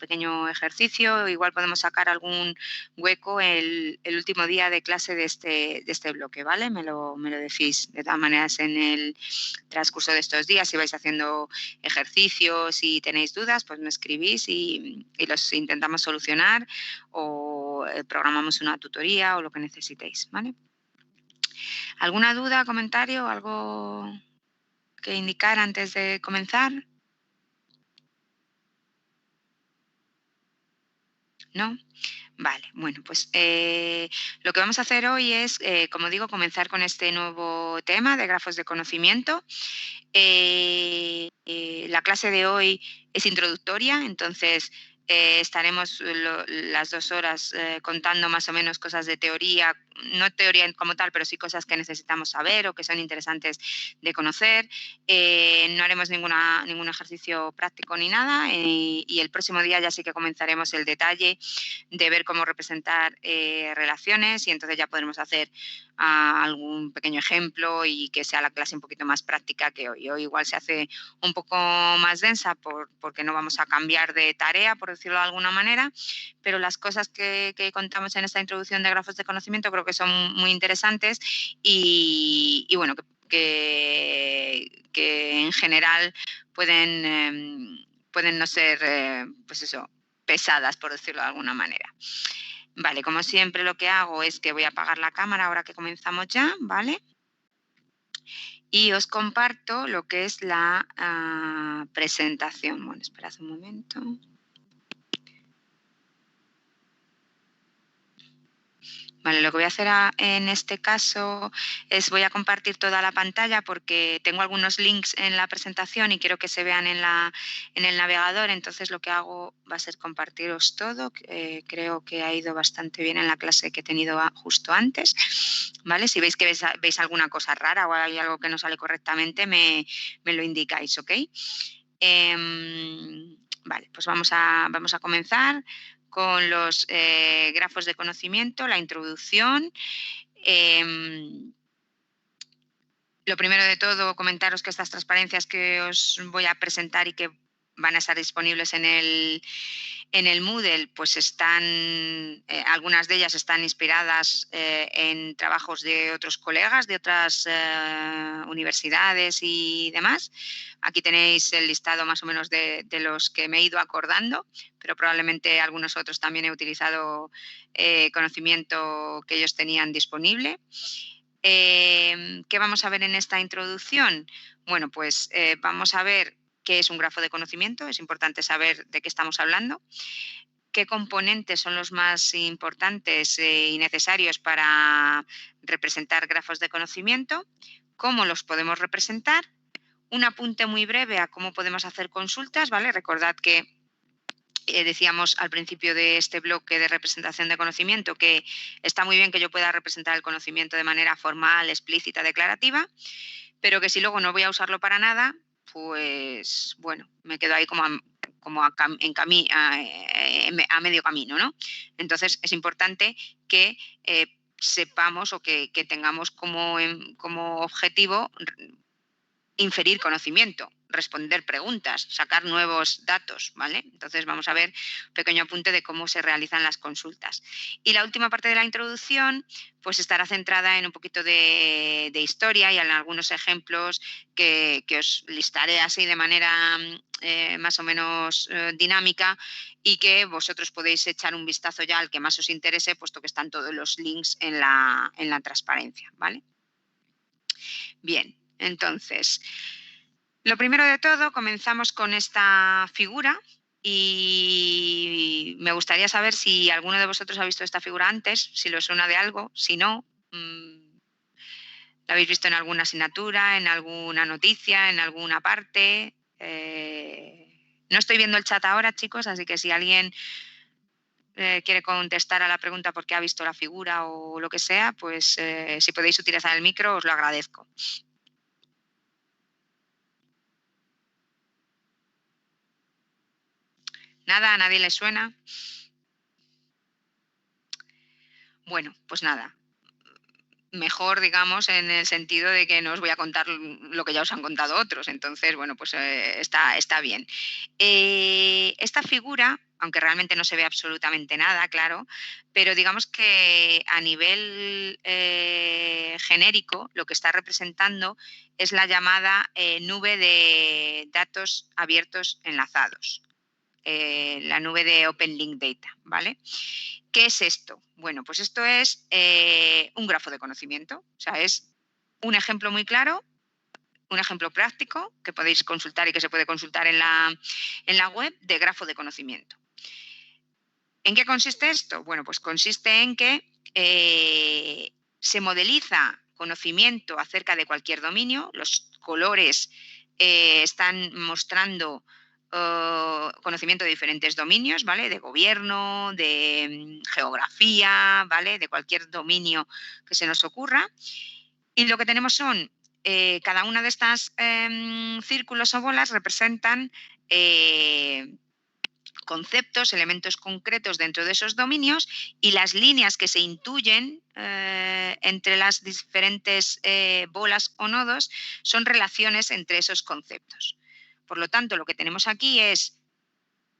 pequeño ejercicio, igual podemos sacar algún hueco el último día de clase de este bloque, ¿vale? Me lo decís de todas maneras en el transcurso de estos días. Si vais haciendo ejercicios y tenéis dudas, pues me escribís y los intentamos solucionar o programamos una tutoría o lo que necesitéis, ¿vale? ¿Alguna duda, comentario, algo que indicar antes de comenzar? ¿No? Vale, bueno, pues lo que vamos a hacer hoy es, como digo, comenzar con este nuevo tema de grafos de conocimiento. La clase de hoy es introductoria, entonces estaremos las 2 horas contando más o menos cosas de teoría, no teoría como tal, pero sí cosas que necesitamos saber o que son interesantes de conocer. No haremos ningún ejercicio práctico ni nada y el próximo día ya sí que comenzaremos el detalle de ver cómo representar relaciones y entonces ya podremos hacer algún pequeño ejemplo y que sea la clase un poquito más práctica que hoy. Hoy igual se hace un poco más densa porque no vamos a cambiar de tarea, por decirlo de alguna manera, pero las cosas que contamos en esta introducción de grafos de conocimiento creo que son muy interesantes y bueno, que en general pueden no ser, pues eso, pesadas, por decirlo de alguna manera. Vale, como siempre lo que hago es que voy a apagar la cámara ahora que comenzamos ya, ¿vale? Y os comparto lo que es la presentación. Bueno, esperad un momento. Vale, lo que voy a hacer en este caso es voy a compartir toda la pantalla porque tengo algunos links en la presentación y quiero que se vean en el navegador, entonces lo que hago va a ser compartiros todo. Creo que ha ido bastante bien en la clase que he tenido justo antes, ¿vale? Si veis que veis alguna cosa rara o hay algo que no sale correctamente, me lo indicáis, ¿ok? Vale, pues vamos a comenzar con los grafos de conocimiento, la introducción. Lo primero de todo, comentaros que estas transparencias que os voy a presentar y que van a estar disponibles en el Moodle, pues algunas de ellas están inspiradas en trabajos de otros colegas, de otras universidades y demás. Aquí tenéis el listado más o menos de los que me he ido acordando, pero probablemente algunos otros también he utilizado conocimiento que ellos tenían disponible. ¿Qué vamos a ver en esta introducción? Bueno, pues vamos a ver qué es un grafo de conocimiento, es importante saber de qué estamos hablando, qué componentes son los más importantes y necesarios para representar grafos de conocimiento, cómo los podemos representar, un apunte muy breve a cómo podemos hacer consultas, ¿vale? Recordad que decíamos al principio de este bloque de representación de conocimiento que está muy bien que yo pueda representar el conocimiento de manera formal, explícita, declarativa, pero que si luego no voy a usarlo para nada, pues bueno, me quedo ahí como a medio camino, ¿no? Entonces es importante que sepamos o que tengamos como objetivo inferir conocimiento, responder preguntas, sacar nuevos datos, ¿vale? Entonces vamos a ver un pequeño apunte de cómo se realizan las consultas. Y la última parte de la introducción pues estará centrada en un poquito de historia y en algunos ejemplos que os listaré así de manera más o menos dinámica y que vosotros podéis echar un vistazo ya al que más os interese, puesto que están todos los links en la transparencia, ¿vale? Bien, entonces, lo primero de todo, comenzamos con esta figura y me gustaría saber si alguno de vosotros ha visto esta figura antes, si os suena de algo, si no, la habéis visto en alguna asignatura, en alguna noticia, en alguna parte. No estoy viendo el chat ahora, chicos, así que si alguien quiere contestar a la pregunta por qué ha visto la figura o lo que sea, pues si podéis utilizar el micro os lo agradezco. ¿Nada? ¿A nadie le suena? Bueno, pues nada. Mejor, digamos, en el sentido de que no os voy a contar lo que ya os han contado otros. Entonces, bueno, pues está bien. Esta figura, aunque realmente no se ve absolutamente nada, claro, pero digamos que a nivel genérico lo que está representando es la llamada nube de datos abiertos enlazados, la nube de Open Link Data, ¿vale? ¿Qué es esto? Bueno, pues esto es un grafo de conocimiento, o sea, es un ejemplo muy claro, un ejemplo práctico que podéis consultar y que se puede consultar en la web de grafo de conocimiento. ¿En qué consiste esto? Bueno, pues consiste en que se modeliza conocimiento acerca de cualquier dominio. Los colores están mostrando conocimiento de diferentes dominios, ¿vale? De gobierno, de geografía, ¿vale? De cualquier dominio que se nos ocurra. Y lo que tenemos son, cada una de estas círculos o bolas representan conceptos, elementos concretos dentro de esos dominios, y las líneas que se intuyen entre las diferentes bolas o nodos son relaciones entre esos conceptos. Por lo tanto, lo que tenemos aquí es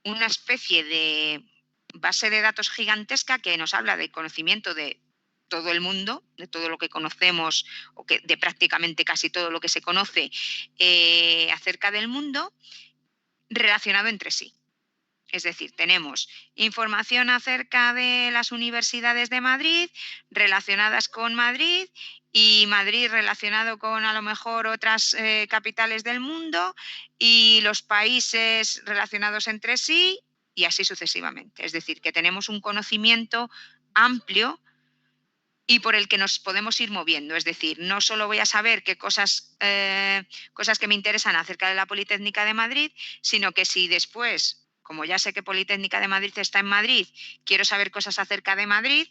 una especie de base de datos gigantesca que nos habla de conocimiento de todo el mundo, de todo lo que conocemos, o que, de prácticamente casi todo lo que se conoce acerca del mundo, relacionado entre sí. Es decir, tenemos información acerca de las universidades de Madrid relacionadas con Madrid, y Madrid relacionado con a lo mejor otras capitales del mundo, y los países relacionados entre sí, y así sucesivamente. Es decir, que tenemos un conocimiento amplio y por el que nos podemos ir moviendo. Es decir, no solo voy a saber qué cosas que me interesan acerca de la Politécnica de Madrid, sino que si después, como ya sé que Politécnica de Madrid está en Madrid, quiero saber cosas acerca de Madrid,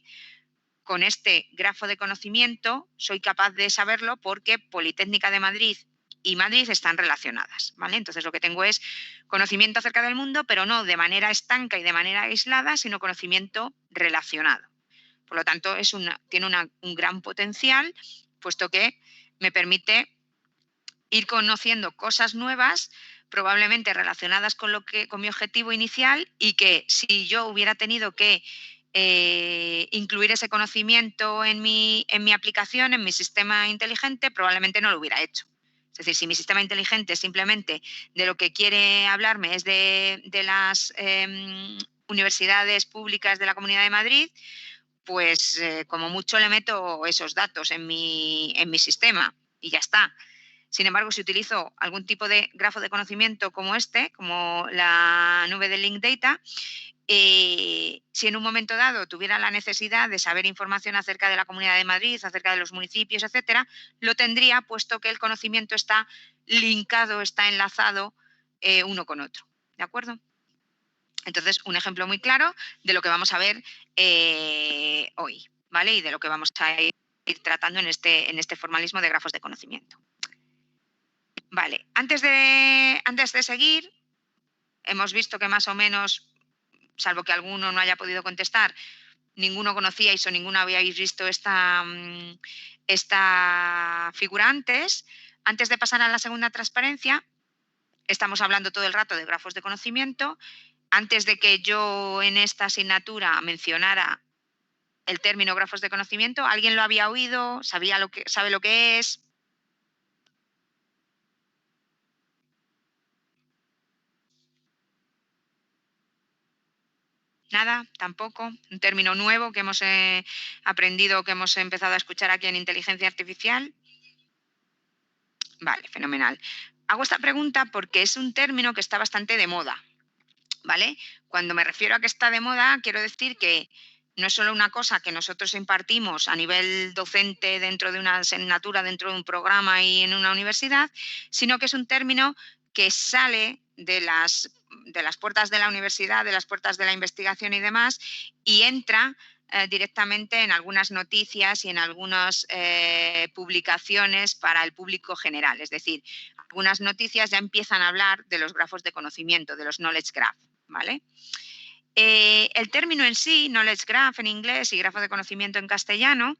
con este grafo de conocimiento soy capaz de saberlo, porque Politécnica de Madrid y Madrid están relacionadas, ¿vale? Entonces lo que tengo es conocimiento acerca del mundo, pero no de manera estanca y de manera aislada, sino conocimiento relacionado. Por lo tanto, tiene un gran potencial, puesto que me permite ir conociendo cosas nuevas, probablemente relacionadas con mi objetivo inicial, y que si yo hubiera tenido que incluir ese conocimiento en mi aplicación, en mi sistema inteligente, probablemente no lo hubiera hecho. Es decir, si mi sistema inteligente simplemente de lo que quiere hablarme es de las universidades públicas de la Comunidad de Madrid, pues como mucho le meto esos datos en mi sistema y ya está. Sin embargo, si utilizo algún tipo de grafo de conocimiento como este, como la nube de Link Data, si en un momento dado tuviera la necesidad de saber información acerca de la Comunidad de Madrid, acerca de los municipios, etcétera, lo tendría, puesto que el conocimiento está linkado, está enlazado uno con otro. ¿De acuerdo? Entonces, un ejemplo muy claro de lo que vamos a ver hoy, ¿vale? Y de lo que vamos a ir tratando en este formalismo de grafos de conocimiento. Vale, antes de seguir, hemos visto que más o menos, salvo que alguno no haya podido contestar, ninguno conocíais o ninguno habíais visto esta figura antes. Antes de pasar a la segunda transparencia, estamos hablando todo el rato de grafos de conocimiento. Antes de que yo en esta asignatura mencionara el término grafos de conocimiento, ¿alguien lo había oído? ¿Sabe lo que es? Nada, tampoco. Un término nuevo que hemos aprendido, que hemos empezado a escuchar aquí en inteligencia artificial. Vale, fenomenal. Hago esta pregunta porque es un término que está bastante de moda, ¿vale? Cuando me refiero a que está de moda, quiero decir que no es solo una cosa que nosotros impartimos a nivel docente dentro de una asignatura, dentro de un programa y en una universidad, sino que es un término que sale de las puertas de la universidad, de las puertas de la investigación y demás, y entra directamente en algunas noticias y en algunas publicaciones para el público general. Es decir, algunas noticias ya empiezan a hablar de los grafos de conocimiento, de los knowledge graph, ¿vale? El término en sí, knowledge graph en inglés y grafo de conocimiento en castellano,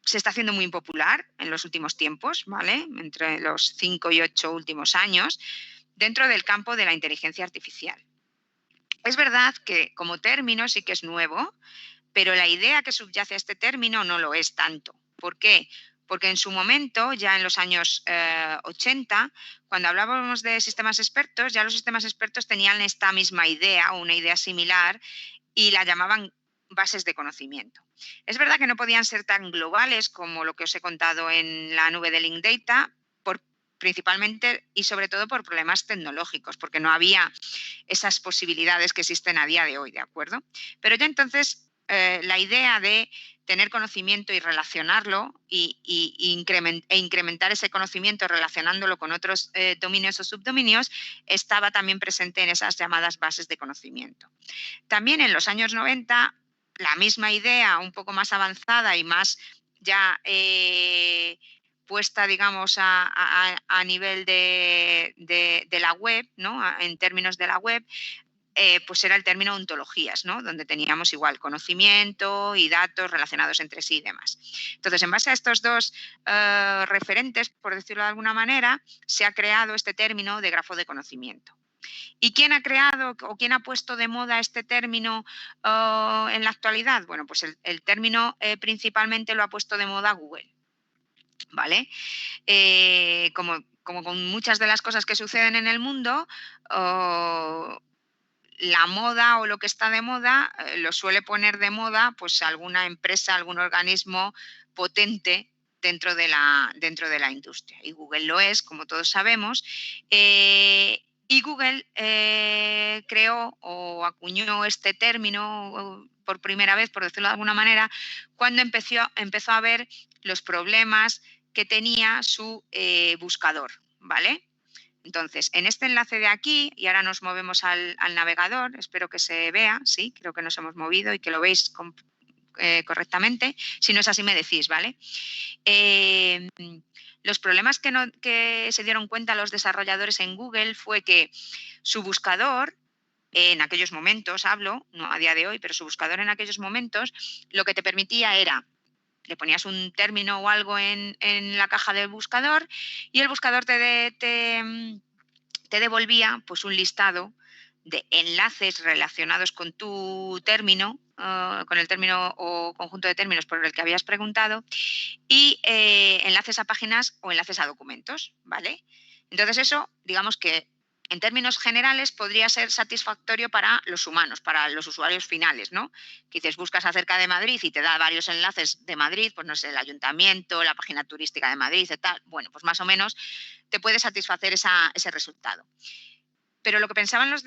se está haciendo muy popular en los últimos tiempos, ¿vale? Entre los 5 y 8 últimos años, dentro del campo de la inteligencia artificial. Es verdad que como término sí que es nuevo, pero la idea que subyace a este término no lo es tanto. ¿Por qué? Porque en su momento, ya en los años 80, cuando hablábamos de sistemas expertos, ya los sistemas expertos tenían esta misma idea o una idea similar y la llamaban bases de conocimiento. Es verdad que no podían ser tan globales como lo que os he contado en la nube de Link Data, principalmente y sobre todo por problemas tecnológicos, porque no había esas posibilidades que existen a día de hoy, ¿de acuerdo? Pero ya entonces la idea de tener conocimiento y relacionarlo e incrementar ese conocimiento relacionándolo con otros dominios o subdominios estaba también presente en esas llamadas bases de conocimiento. También en los años 90, la misma idea, un poco más avanzada y más ya puesta, digamos, a nivel de la web, ¿no? En términos de la web, pues era el término ontologías, ¿no? Donde teníamos igual conocimiento y datos relacionados entre sí y demás. Entonces, en base a estos dos referentes, por decirlo de alguna manera, se ha creado este término de grafo de conocimiento. ¿Y quién ha creado o quién ha puesto de moda este término en la actualidad? Bueno, pues el término principalmente lo ha puesto de moda Google, ¿vale? Como con muchas de las cosas que suceden en el mundo, la moda o lo que está de moda lo suele poner de moda pues alguna empresa, algún organismo potente dentro de la industria. Y Google lo es, como todos sabemos. Y Google creó o acuñó este término por primera vez, por decirlo de alguna manera, cuando empezó a ver los problemas que tenía su buscador, ¿vale? Entonces, en este enlace de aquí, y ahora nos movemos al navegador, espero que se vea, sí, creo que nos hemos movido y que lo veis correctamente. Si no es así, me decís, ¿vale? Eh, los problemas que se dieron cuenta los desarrolladores en Google fue que su buscador, en aquellos momentos, hablo, no a día de hoy, pero su buscador en aquellos momentos, lo que te permitía era le ponías un término o algo en la caja del buscador y el buscador te devolvía pues, un listado de enlaces relacionados con tu término, con el término o conjunto de términos por el que habías preguntado, y enlaces a páginas o enlaces a documentos, ¿vale? Entonces eso, digamos que en términos generales podría ser satisfactorio para los humanos, para los usuarios finales, ¿no? Que dices, buscas acerca de Madrid y te da varios enlaces de Madrid, pues no sé, el ayuntamiento, la página turística de Madrid y tal. Bueno, pues más o menos te puede satisfacer ese resultado. Pero lo que pensaban los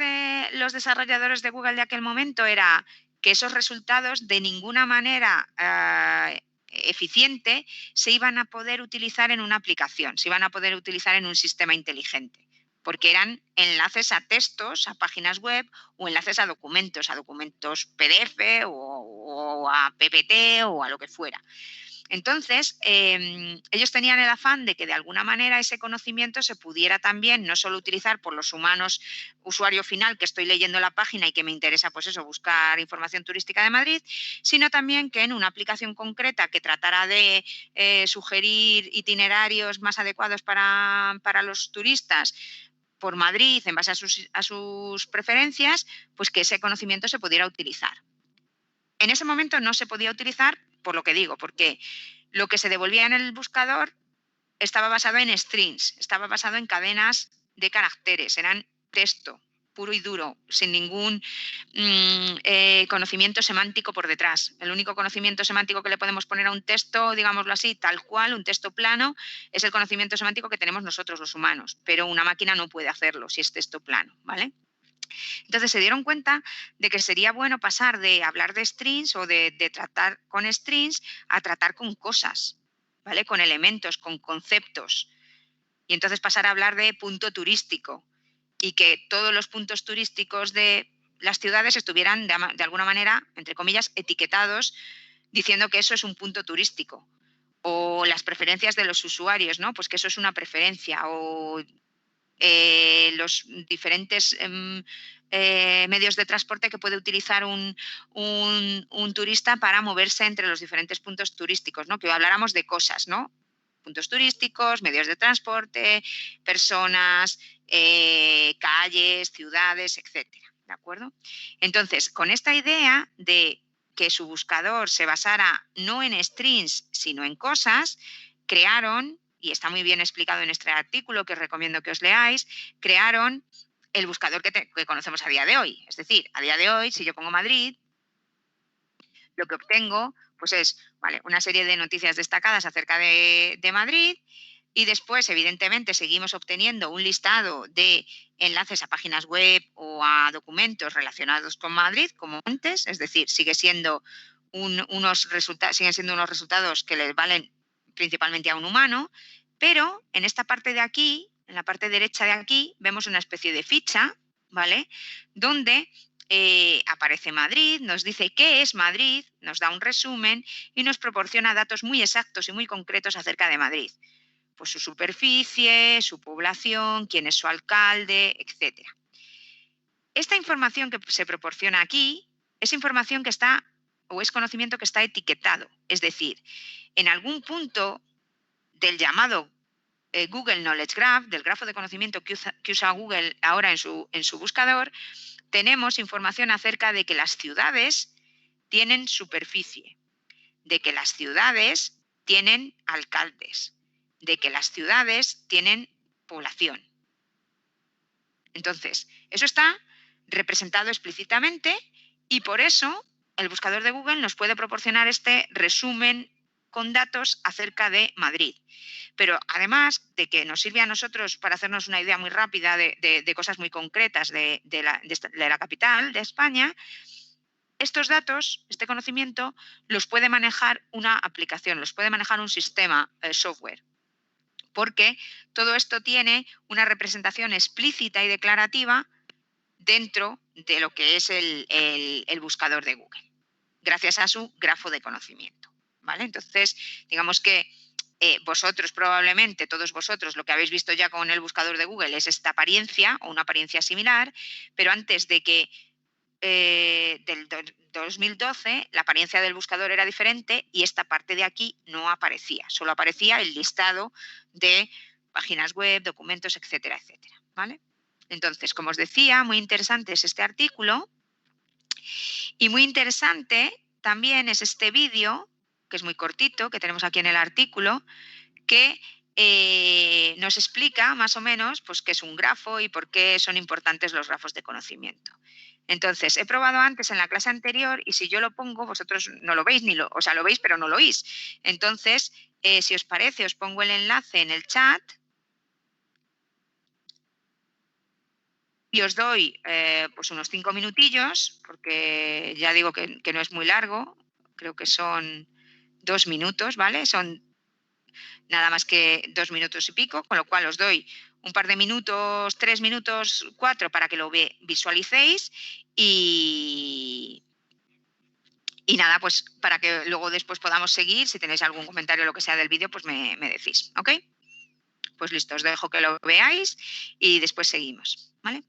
desarrolladores de Google de aquel momento era que esos resultados de ninguna manera eficiente se iban a poder utilizar en una aplicación, se iban a poder utilizar en un sistema inteligente, porque eran enlaces a textos, a páginas web o enlaces a documentos PDF o a PPT o a lo que fuera. Entonces, ellos tenían el afán de que de alguna manera ese conocimiento se pudiera también no solo utilizar por los humanos, usuario final, que estoy leyendo la página y que me interesa, pues eso, buscar información turística de Madrid, sino también que en una aplicación concreta que tratara de sugerir itinerarios más adecuados para los turistas por Madrid en base a sus preferencias, pues que ese conocimiento se pudiera utilizar. En ese momento no se podía utilizar por lo que digo, porque lo que se devolvía en el buscador estaba basado en strings, estaba basado en cadenas de caracteres, eran texto puro y duro, sin ningún conocimiento semántico por detrás. El único conocimiento semántico que le podemos poner a un texto, digámoslo así, tal cual, un texto plano, es el conocimiento semántico que tenemos nosotros los humanos, pero una máquina no puede hacerlo si es texto plano, ¿vale? Entonces se dieron cuenta de que sería bueno pasar de hablar de strings o de tratar con strings a tratar con cosas, ¿vale? Con elementos, con conceptos. Y entonces pasar a hablar de punto turístico y que todos los puntos turísticos de las ciudades estuvieran de alguna manera, entre comillas, etiquetados diciendo que eso es un punto turístico. O las preferencias de los usuarios, ¿no? Pues que eso es una preferencia. O los diferentes medios de transporte que puede utilizar un turista para moverse entre los diferentes puntos turísticos, ¿no? Que habláramos de cosas, ¿no? Puntos turísticos, medios de transporte, personas, calles, ciudades, etcétera. ¿De acuerdo? Entonces, con esta idea de que su buscador se basara no en strings, sino en cosas, crearon, y está muy bien explicado en este artículo que os recomiendo que os leáis, crearon el buscador que conocemos a día de hoy. Es decir, a día de hoy, si yo pongo Madrid, lo que obtengo pues es, vale, una serie de noticias destacadas acerca de Madrid, y después, evidentemente, seguimos obteniendo un listado de enlaces a páginas web o a documentos relacionados con Madrid, como antes, es decir, siguen siendo unos resultados que les valen principalmente a un humano, pero en esta parte de aquí, en la parte derecha de aquí, vemos una especie de ficha, ¿vale? Donde aparece Madrid, nos dice qué es Madrid, nos da un resumen y nos proporciona datos muy exactos y muy concretos acerca de Madrid. Pues su superficie, su población, quién es su alcalde, etcétera. Esta información que se proporciona aquí es información que está, o es conocimiento que está etiquetado. Es decir, en algún punto del llamado Google Knowledge Graph, del grafo de conocimiento que usa Google ahora en su buscador, tenemos información acerca de que las ciudades tienen superficie, de que las ciudades tienen alcaldes, de que las ciudades tienen población. Entonces, eso está representado explícitamente y por eso el buscador de Google nos puede proporcionar este resumen con datos acerca de Madrid. Pero además de que nos sirve a nosotros para hacernos una idea muy rápida de cosas muy concretas de la capital de España, estos datos, este conocimiento, los puede manejar una aplicación, los puede manejar un sistema software, porque todo esto tiene una representación explícita y declarativa dentro de lo que es el buscador de Google, gracias a su grafo de conocimiento, ¿vale? Entonces, digamos que vosotros probablemente, todos vosotros, lo que habéis visto ya con el buscador de Google es esta apariencia o una apariencia similar, pero antes de que del 2012 la apariencia del buscador era diferente y esta parte de aquí no aparecía, solo aparecía el listado de páginas web, documentos, etcétera, etcétera, ¿vale? Entonces, como os decía, muy interesante es este artículo y muy interesante también es este vídeo, que es muy cortito, que tenemos aquí en el artículo, que nos explica más o menos pues, qué es un grafo y por qué son importantes los grafos de conocimiento. Entonces, he probado antes en la clase anterior y si yo lo pongo, vosotros no lo veis, o sea, lo veis pero no lo oís. Entonces, si os parece, os pongo el enlace en el chat y os doy pues unos 5 minutillos, porque ya digo que no es muy largo, creo que son 2 minutos, ¿vale? Son nada más que 2 minutos y pico, con lo cual os doy un par de minutos, 3 minutos, 4 para que lo visualicéis y nada, pues para que luego después podamos seguir, si tenéis algún comentario o lo que sea del vídeo, pues me decís, ¿ok? Pues listo, os dejo que lo veáis y después seguimos, ¿vale?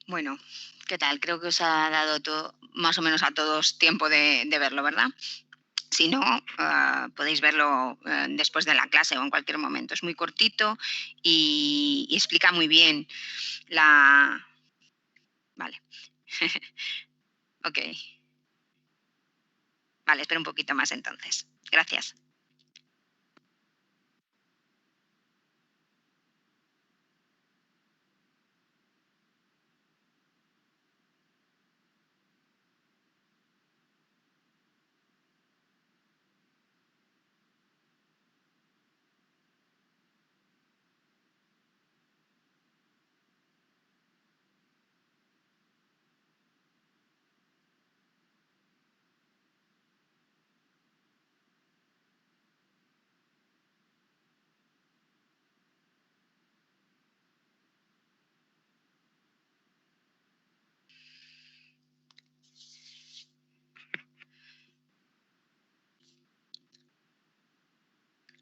Bueno, ¿qué tal? Creo que os ha dado más o menos a todos tiempo de verlo, ¿verdad? Si no, podéis verlo después de la clase o en cualquier momento. Es muy cortito y explica muy bien la... Vale, ok. Vale, espera un poquito más entonces. Gracias.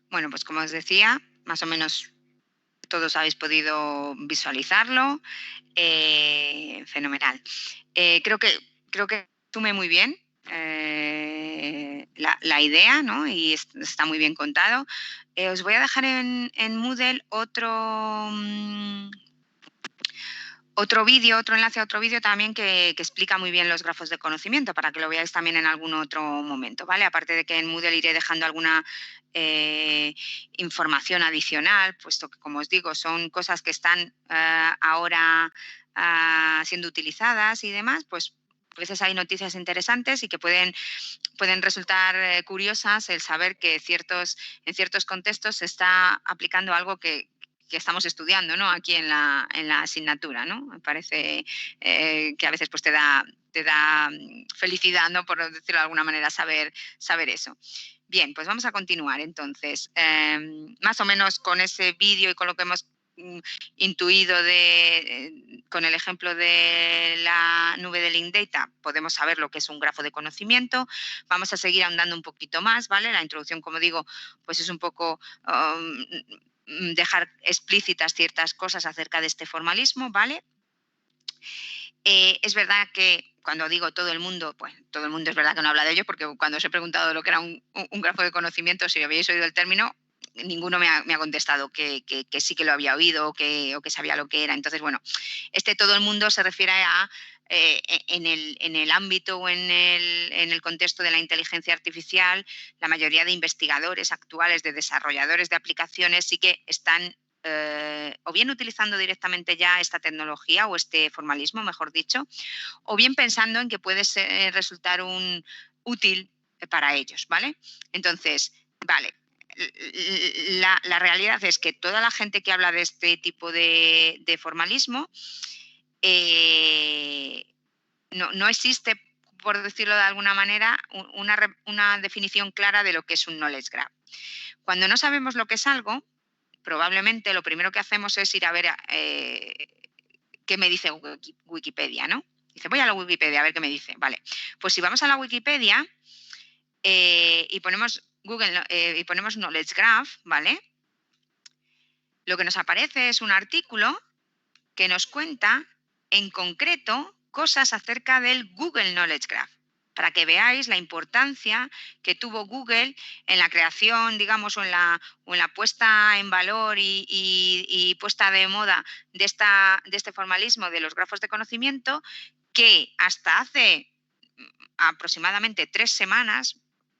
Bueno, pues como os decía, más o menos todos habéis podido visualizarlo. Fenomenal. Creo que resume muy bien la idea, ¿no? Y está muy bien contado. Os voy a dejar en Moodle otro vídeo, otro enlace a otro vídeo también que explica muy bien los grafos de conocimiento para que lo veáis también en algún otro momento, ¿vale? Aparte de que en Moodle iré dejando alguna eh, información adicional, puesto que, como os digo, son cosas que están ahora siendo utilizadas y demás, pues a veces hay noticias interesantes y que pueden resultar curiosas el saber que en ciertos contextos se está aplicando algo que estamos estudiando, ¿no? Aquí en la asignatura, ¿no? Me parece que a veces pues te da felicidad, ¿no? Por decirlo de alguna manera, saber eso. Bien, pues vamos a continuar entonces. Más o menos con ese vídeo y con lo que hemos mm, intuido con el ejemplo de la nube de Link Data, podemos saber lo que es un grafo de conocimiento. Vamos a seguir ahondando un poquito más, ¿vale? La introducción, como digo, pues es un poco dejar explícitas ciertas cosas acerca de este formalismo, ¿vale? Es verdad que cuando digo todo el mundo, pues todo el mundo es verdad que no habla de ello, porque cuando os he preguntado lo que era un grafo de conocimiento, si habéis oído el término, ninguno me ha contestado que sí que lo había oído o que sabía lo que era. Entonces, bueno, todo el mundo se refiere a en el ámbito o en el contexto de la inteligencia artificial, la mayoría de investigadores actuales, de desarrolladores de aplicaciones, sí que están o bien utilizando directamente ya esta tecnología o este formalismo, mejor dicho, o bien pensando en que puede resultar útil para ellos, ¿vale? Entonces, vale, la realidad es que toda la gente que habla de este tipo de formalismo eh, no existe, por decirlo de alguna manera, una definición clara de lo que es un knowledge graph. Cuando no sabemos lo que es algo, probablemente lo primero que hacemos es ir a ver qué me dice Wikipedia, ¿no? Dice, voy a la Wikipedia a ver qué me dice. Vale, pues si vamos a la Wikipedia y ponemos Google y ponemos Knowledge Graph, ¿vale? Lo que nos aparece es un artículo que nos cuenta en concreto cosas acerca del Google Knowledge Graph, para que veáis la importancia que tuvo Google en la creación, digamos, o en la puesta en valor y puesta de moda de este formalismo de los grafos de conocimiento, que hasta hace aproximadamente 3 semanas,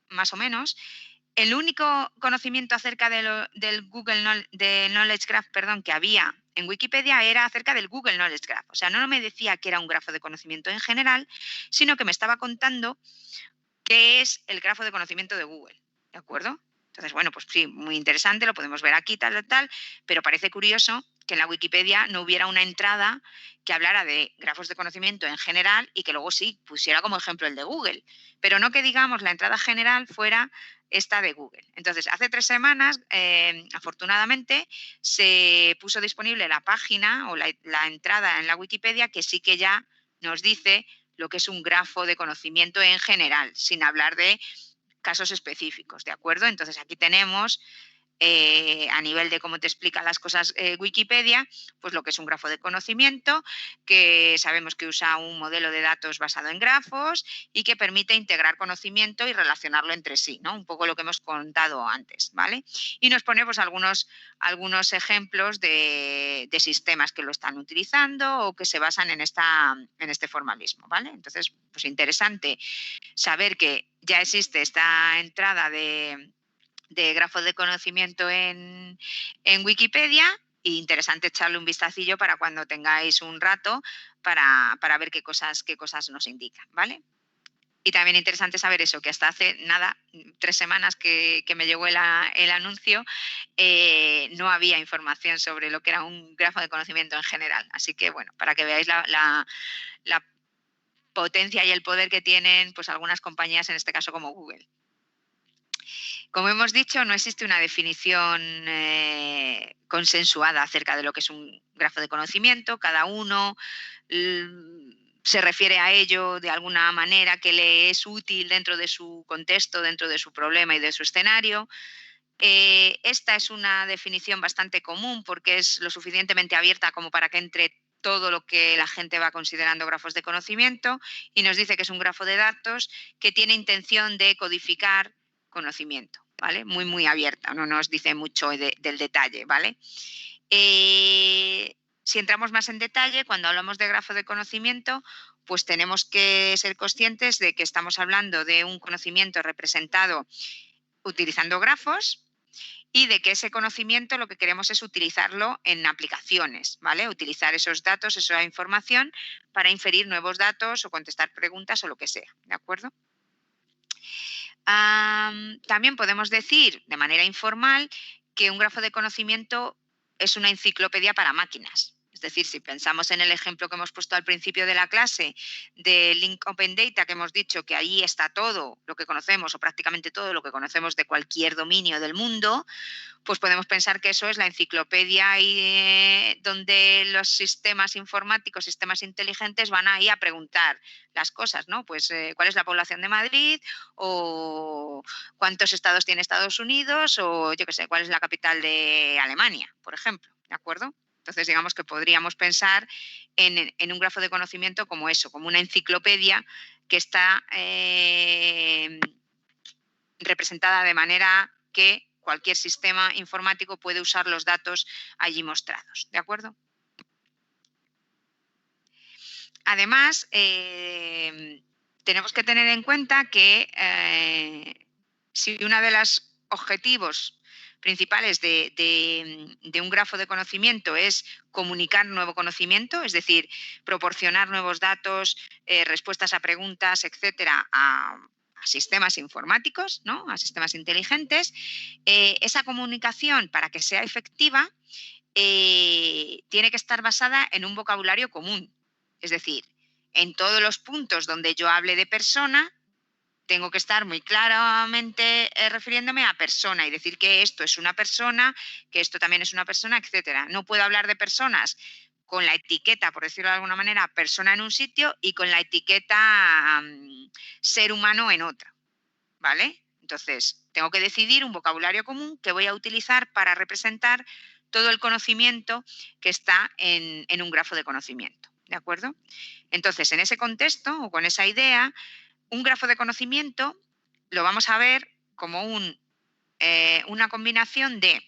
más o menos, el único conocimiento acerca del de Knowledge Graph, perdón, que había en Wikipedia era acerca del Google Knowledge Graph. O sea, no me decía que era un grafo de conocimiento en general, sino que me estaba contando qué es el grafo de conocimiento de Google. ¿De acuerdo? Entonces, bueno, pues sí, muy interesante, lo podemos ver aquí, tal, tal, tal, pero parece curioso que en la Wikipedia no hubiera una entrada que hablara de grafos de conocimiento en general y que luego sí pusiera como ejemplo el de Google, pero no que digamos la entrada general fuera esta de Google. Entonces, hace 3 semanas, afortunadamente, se puso disponible la página o la entrada en la Wikipedia que sí que ya nos dice lo que es un grafo de conocimiento en general, sin hablar de casos específicos, ¿de acuerdo? Entonces aquí tenemos a nivel de cómo te explica las cosas Wikipedia, pues lo que es un grafo de conocimiento, que sabemos que usa un modelo de datos basado en grafos y que permite integrar conocimiento y relacionarlo entre sí, ¿no? Un poco lo que hemos contado antes, ¿vale? Y nos pone pues algunos ejemplos de sistemas que lo están utilizando o que se basan en este formalismo, ¿vale? Entonces, pues interesante saber que ya existe esta entrada de grafos de conocimiento en Wikipedia, e interesante echarle un vistacillo para cuando tengáis un rato para ver qué cosas nos indican, ¿vale? Y también interesante saber eso, que hasta hace nada, 3 semanas que me llegó el anuncio, no había información sobre lo que era un grafo de conocimiento en general. Así que, bueno, para que veáis la potencia y el poder que tienen pues, algunas compañías, en este caso como Google. Como hemos dicho, no existe una definición consensuada acerca de lo que es un grafo de conocimiento. Cada uno se refiere a ello de alguna manera que le es útil dentro de su contexto, dentro de su problema y de su escenario. Esta es una definición bastante común porque es lo suficientemente abierta como para que entre todo lo que la gente va considerando grafos de conocimiento, y nos dice que es un grafo de datos que tiene intención de codificar conocimiento, ¿vale? Muy, muy abierta, no nos dice mucho del detalle, ¿vale? Si entramos más en detalle, cuando hablamos de grafo de conocimiento, pues tenemos que ser conscientes de que estamos hablando de un conocimiento representado utilizando grafos, y de que ese conocimiento lo que queremos es utilizarlo en aplicaciones, ¿vale? Utilizar esos datos, esa información para inferir nuevos datos o contestar preguntas o lo que sea, ¿de acuerdo? También podemos decir de manera informal que un grafo de conocimiento es una enciclopedia para máquinas. Es decir, si pensamos en el ejemplo que hemos puesto al principio de la clase de Link Open Data, que hemos dicho que ahí está todo lo que conocemos o prácticamente todo lo que conocemos de cualquier dominio del mundo, pues podemos pensar que eso es la enciclopedia y, donde los sistemas informáticos, sistemas inteligentes van ahí a preguntar las cosas, ¿no? Pues cuál es la población de Madrid, o cuántos estados tiene Estados Unidos, o yo qué sé, cuál es la capital de Alemania, por ejemplo, ¿de acuerdo? Entonces, digamos que podríamos pensar en un grafo de conocimiento como eso, como una enciclopedia que está representada de manera que cualquier sistema informático puede usar los datos allí mostrados, ¿de acuerdo? Además, tenemos que tener en cuenta que si uno de los objetivos principales de un grafo de conocimiento es comunicar nuevo conocimiento, es decir, proporcionar nuevos datos, respuestas a preguntas, etcétera, a sistemas informáticos, ¿no? A sistemas inteligentes, esa comunicación, para que sea efectiva, tiene que estar basada en un vocabulario común. Es decir, en todos los puntos donde yo hable de persona, tengo que estar muy claramente refiriéndome a persona y decir que esto es una persona, que esto también es una persona, etcétera. No puedo hablar de personas con la etiqueta, por decirlo de alguna manera, persona en un sitio y con la etiqueta ser humano en otra, ¿vale? Entonces, tengo que decidir un vocabulario común que voy a utilizar para representar todo el conocimiento que está en un grafo de conocimiento, ¿de acuerdo? Entonces, en ese contexto o con esa idea, un grafo de conocimiento lo vamos a ver como una combinación de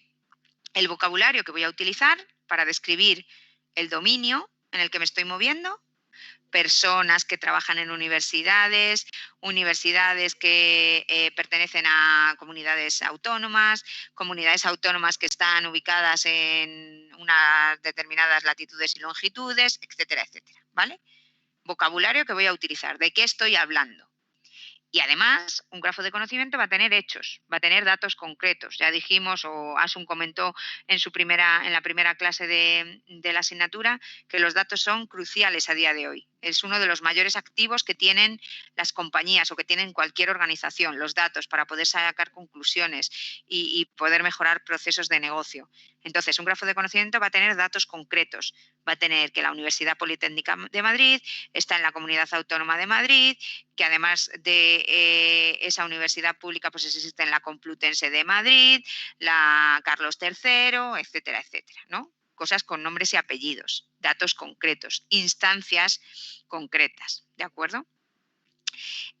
el vocabulario que voy a utilizar para describir el dominio en el que me estoy moviendo, personas que trabajan en universidades, universidades que pertenecen a comunidades autónomas que están ubicadas en unas determinadas latitudes y longitudes, etcétera, etcétera, ¿vale? Vocabulario que voy a utilizar, ¿de qué estoy hablando? Y además, un grafo de conocimiento va a tener hechos, va a tener datos concretos. Ya dijimos, o Asun comentó en la primera clase de la asignatura, que los datos son cruciales a día de hoy. Es uno de los mayores activos que tienen las compañías o que tienen cualquier organización, los datos, para poder sacar conclusiones y poder mejorar procesos de negocio. Entonces, un grafo de conocimiento va a tener datos concretos. Va a tener que la Universidad Politécnica de Madrid está en la Comunidad Autónoma de Madrid, que además de esa universidad pública, pues existe en la Complutense de Madrid, la Carlos III, etcétera, etcétera, ¿no? Cosas con nombres y apellidos, datos concretos, instancias concretas, ¿de acuerdo?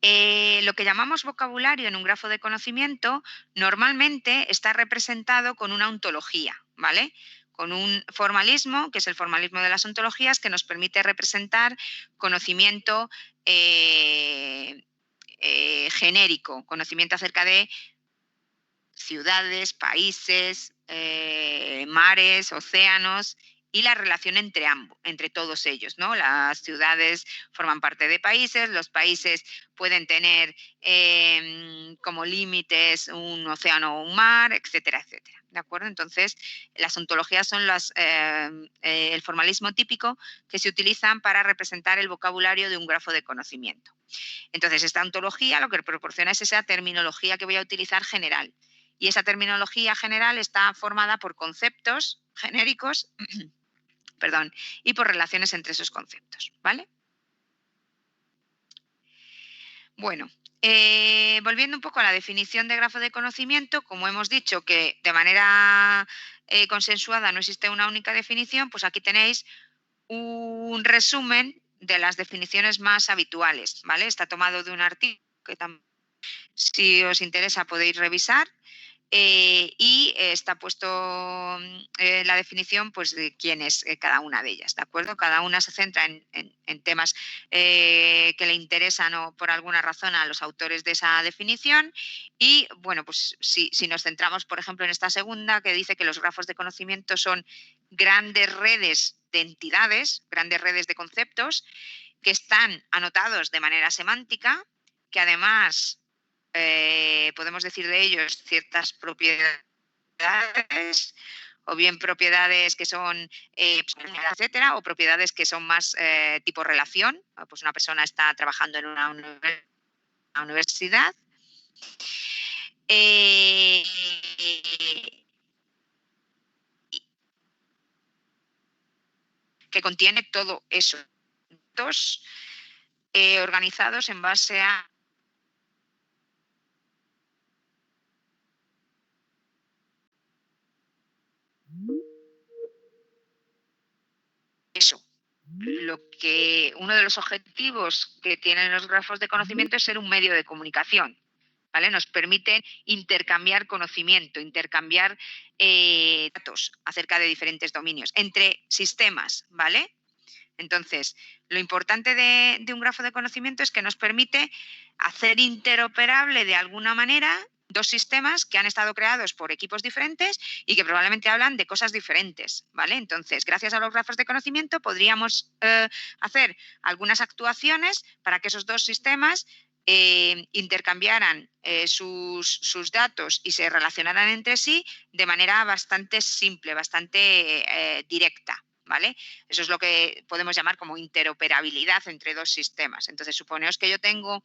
Lo que llamamos vocabulario en un grafo de conocimiento normalmente está representado con una ontología, ¿vale? Con un formalismo, que es el formalismo de las ontologías, que nos permite representar conocimiento genérico, conocimiento acerca de ciudades, países, mares, océanos y la relación entre ambos, entre todos ellos, ¿no? Las ciudades forman parte de países, los países pueden tener como límites un océano o un mar, etcétera, etcétera. ¿De acuerdo? Entonces, las ontologías son el formalismo típico que se utilizan para representar el vocabulario de un grafo de conocimiento. Entonces, esta ontología lo que proporciona es esa terminología que voy a utilizar general. Y esa terminología general está formada por conceptos genéricos perdón, y por relaciones entre esos conceptos, ¿vale? Bueno, volviendo un poco a la definición de grafo de conocimiento, como hemos dicho que de manera consensuada no existe una única definición, pues aquí tenéis un resumen de las definiciones más habituales, ¿vale? Está tomado de un artículo que si os interesa podéis revisar. Y está puesto la definición pues, de quién es cada una de ellas, ¿de acuerdo? Cada una se centra en temas que le interesan o por alguna razón a los autores de esa definición y, bueno, pues si nos centramos, por ejemplo, en esta segunda, que dice que los grafos de conocimiento son grandes redes de entidades, grandes redes de conceptos que están anotados de manera semántica, que además podemos decir de ellos ciertas propiedades o bien propiedades que son etcétera, o propiedades que son más tipo relación, pues una persona está trabajando en una universidad. Eh, que contiene todo eso, organizados en base a eso. Uno de los objetivos que tienen los grafos de conocimiento es ser un medio de comunicación, ¿vale? Nos permite intercambiar conocimiento, intercambiar datos acerca de diferentes dominios entre sistemas, ¿vale? Entonces, lo importante de un grafo de conocimiento es que nos permite hacer interoperable de alguna manera dos sistemas que han estado creados por equipos diferentes y que probablemente hablan de cosas diferentes, ¿vale? Entonces, gracias a los grafos de conocimiento podríamos hacer algunas actuaciones para que esos dos sistemas intercambiaran sus datos y se relacionaran entre sí de manera bastante simple, bastante directa, ¿vale? Eso es lo que podemos llamar como interoperabilidad entre dos sistemas. Entonces, suponeos que yo tengo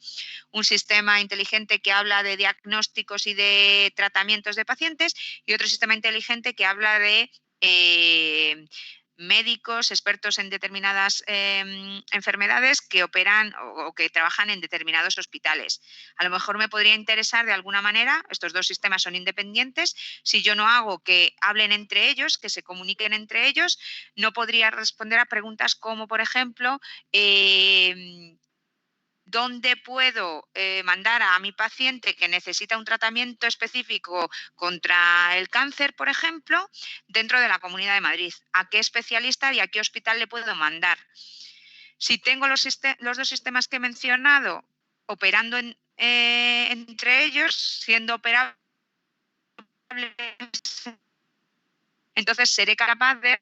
un sistema inteligente que habla de diagnósticos y de tratamientos de pacientes y otro sistema inteligente que habla de médicos, expertos en determinadas enfermedades que operan o que trabajan en determinados hospitales. A lo mejor me podría interesar de alguna manera, estos dos sistemas son independientes, si yo no hago que hablen entre ellos, que se comuniquen entre ellos, no podría responder a preguntas como, por ejemplo, ¿dónde puedo mandar a mi paciente que necesita un tratamiento específico contra el cáncer, por ejemplo, dentro de la Comunidad de Madrid? ¿A qué especialista y a qué hospital le puedo mandar? Si tengo los dos sistemas que he mencionado operando entre ellos, siendo operables, entonces seré capaz de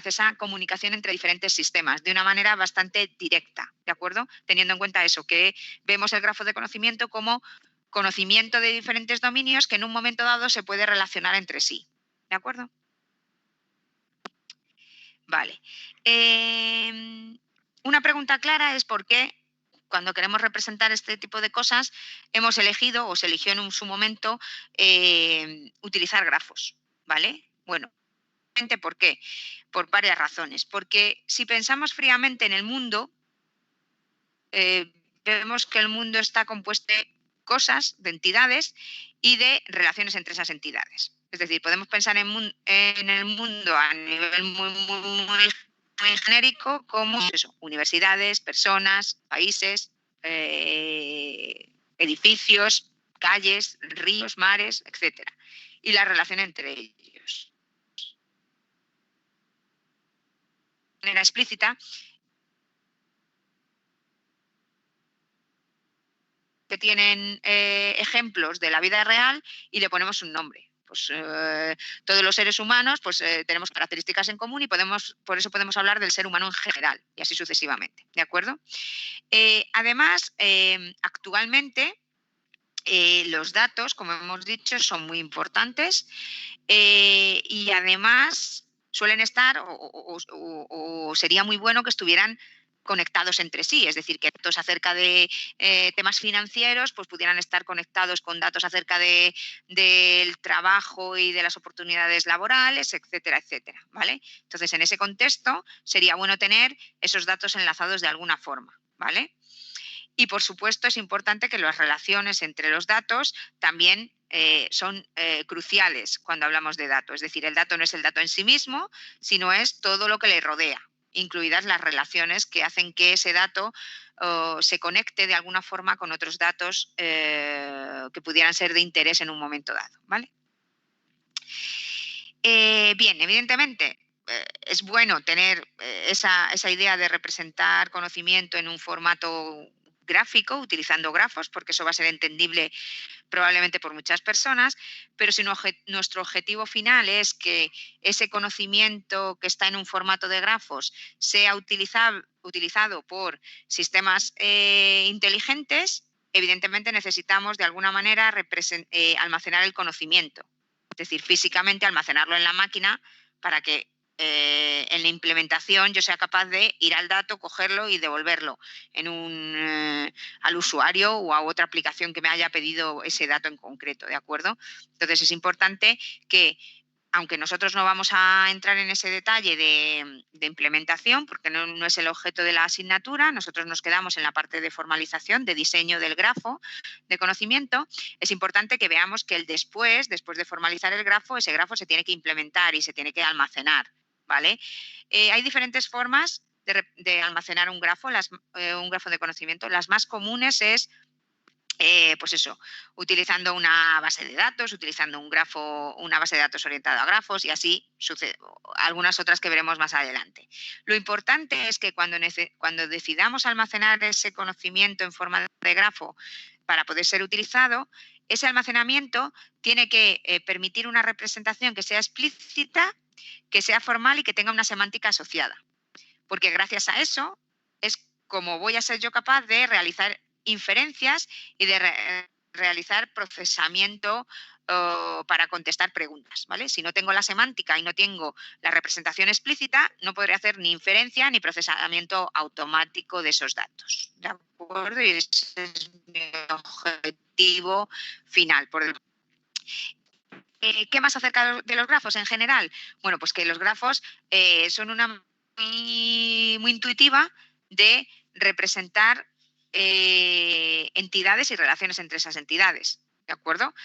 esa comunicación entre diferentes sistemas de una manera bastante directa, ¿de acuerdo? Teniendo en cuenta eso, que vemos el grafo de conocimiento como conocimiento de diferentes dominios que en un momento dado se puede relacionar entre sí. ¿De acuerdo? Vale. Una pregunta clara es por qué cuando queremos representar este tipo de cosas hemos elegido o se eligió en su momento utilizar grafos. ¿Vale? Bueno, ¿por qué? Por varias razones. Porque si pensamos fríamente en el mundo, vemos que el mundo está compuesto de cosas, de entidades y de relaciones entre esas entidades. Es decir, podemos pensar en el mundo a nivel muy genérico como eso, universidades, personas, países, edificios, calles, ríos, mares, etcétera, y la relación entre ellos. De manera explícita, que tienen ejemplos de la vida real y le ponemos un nombre. Pues todos los seres humanos pues, tenemos características en común y por eso podemos hablar del ser humano en general y así sucesivamente. ¿De acuerdo? Además, actualmente los datos, como hemos dicho, son muy importantes y además suelen estar o sería muy bueno que estuvieran conectados entre sí, es decir, que datos acerca de temas financieros pues pudieran estar conectados con datos acerca del trabajo y de las oportunidades laborales, etcétera, etcétera, ¿vale? Entonces, en ese contexto sería bueno tener esos datos enlazados de alguna forma, ¿vale? Y, por supuesto, es importante que las relaciones entre los datos también son cruciales cuando hablamos de datos. Es decir, el dato no es el dato en sí mismo, sino es todo lo que le rodea, incluidas las relaciones que hacen que ese dato se conecte de alguna forma con otros datos que pudieran ser de interés en un momento dado. ¿Vale? Bien, evidentemente, es bueno tener esa idea de representar conocimiento en un formato gráfico, utilizando grafos, porque eso va a ser entendible probablemente por muchas personas, pero si nuestro objetivo final es que ese conocimiento que está en un formato de grafos sea utilizado por sistemas inteligentes, evidentemente necesitamos de alguna manera almacenar el conocimiento, es decir, físicamente almacenarlo en la máquina para que en la implementación yo sea capaz de ir al dato, cogerlo y devolverlo al usuario o a otra aplicación que me haya pedido ese dato en concreto, ¿de acuerdo? Entonces es importante que, aunque nosotros no vamos a entrar en ese detalle de implementación, porque no es el objeto de la asignatura, nosotros nos quedamos en la parte de formalización, de diseño del grafo de conocimiento, es importante que veamos que después de formalizar el grafo, ese grafo se tiene que implementar y se tiene que almacenar, ¿vale? Hay diferentes formas de almacenar un grafo de conocimiento. Las más comunes es pues eso, utilizando una base de datos, utilizando una base de datos orientada a grafos y así algunas otras que veremos más adelante. Lo importante es que cuando decidamos almacenar ese conocimiento en forma de grafo para poder ser utilizado, ese almacenamiento tiene que permitir una representación que sea explícita, que sea formal y que tenga una semántica asociada. Porque gracias a eso es como voy a ser yo capaz de realizar inferencias y de realizar procesamiento para contestar preguntas, ¿vale? Si no tengo la semántica y no tengo la representación explícita, no podré hacer ni inferencia ni procesamiento automático de esos datos, ¿de acuerdo? Y ese es mi objetivo final. ¿Qué más acerca de los grafos en general? Bueno, pues que los grafos son una muy intuitiva de representar entidades y relaciones entre esas entidades, ¿de acuerdo?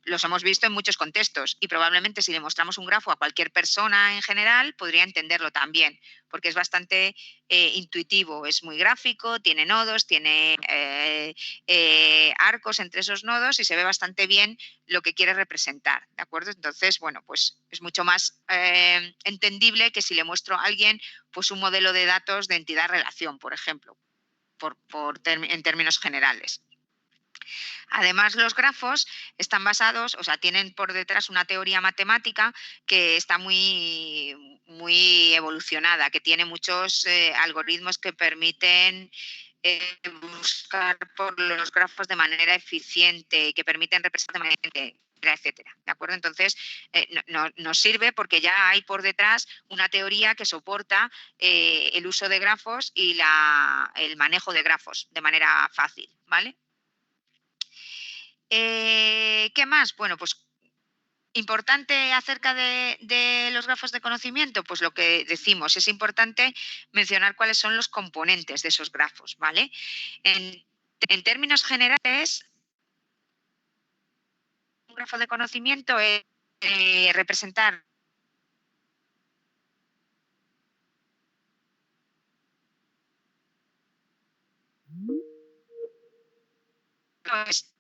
Los hemos visto en muchos contextos y probablemente si le mostramos un grafo a cualquier persona en general podría entenderlo también, porque es bastante intuitivo, es muy gráfico, tiene nodos, tiene arcos entre esos nodos y se ve bastante bien lo que quiere representar, ¿de acuerdo? Entonces, bueno, pues es mucho más entendible que si le muestro a alguien pues un modelo de datos de entidad-relación, por ejemplo, en términos generales. Además, los grafos están basados, o sea, tienen por detrás una teoría matemática que está muy evolucionada, que tiene muchos algoritmos que permiten buscar por los grafos de manera eficiente y que permiten representar de manera eficiente, etcétera. ¿De acuerdo? Entonces, nos sirve porque ya hay por detrás una teoría que soporta el uso de grafos y el manejo de grafos de manera fácil, ¿vale? ¿Qué más? Bueno, pues importante acerca de los grafos de conocimiento, pues lo que decimos, es importante mencionar cuáles son los componentes de esos grafos, ¿vale? En términos generales, un grafo de conocimiento es representar pues,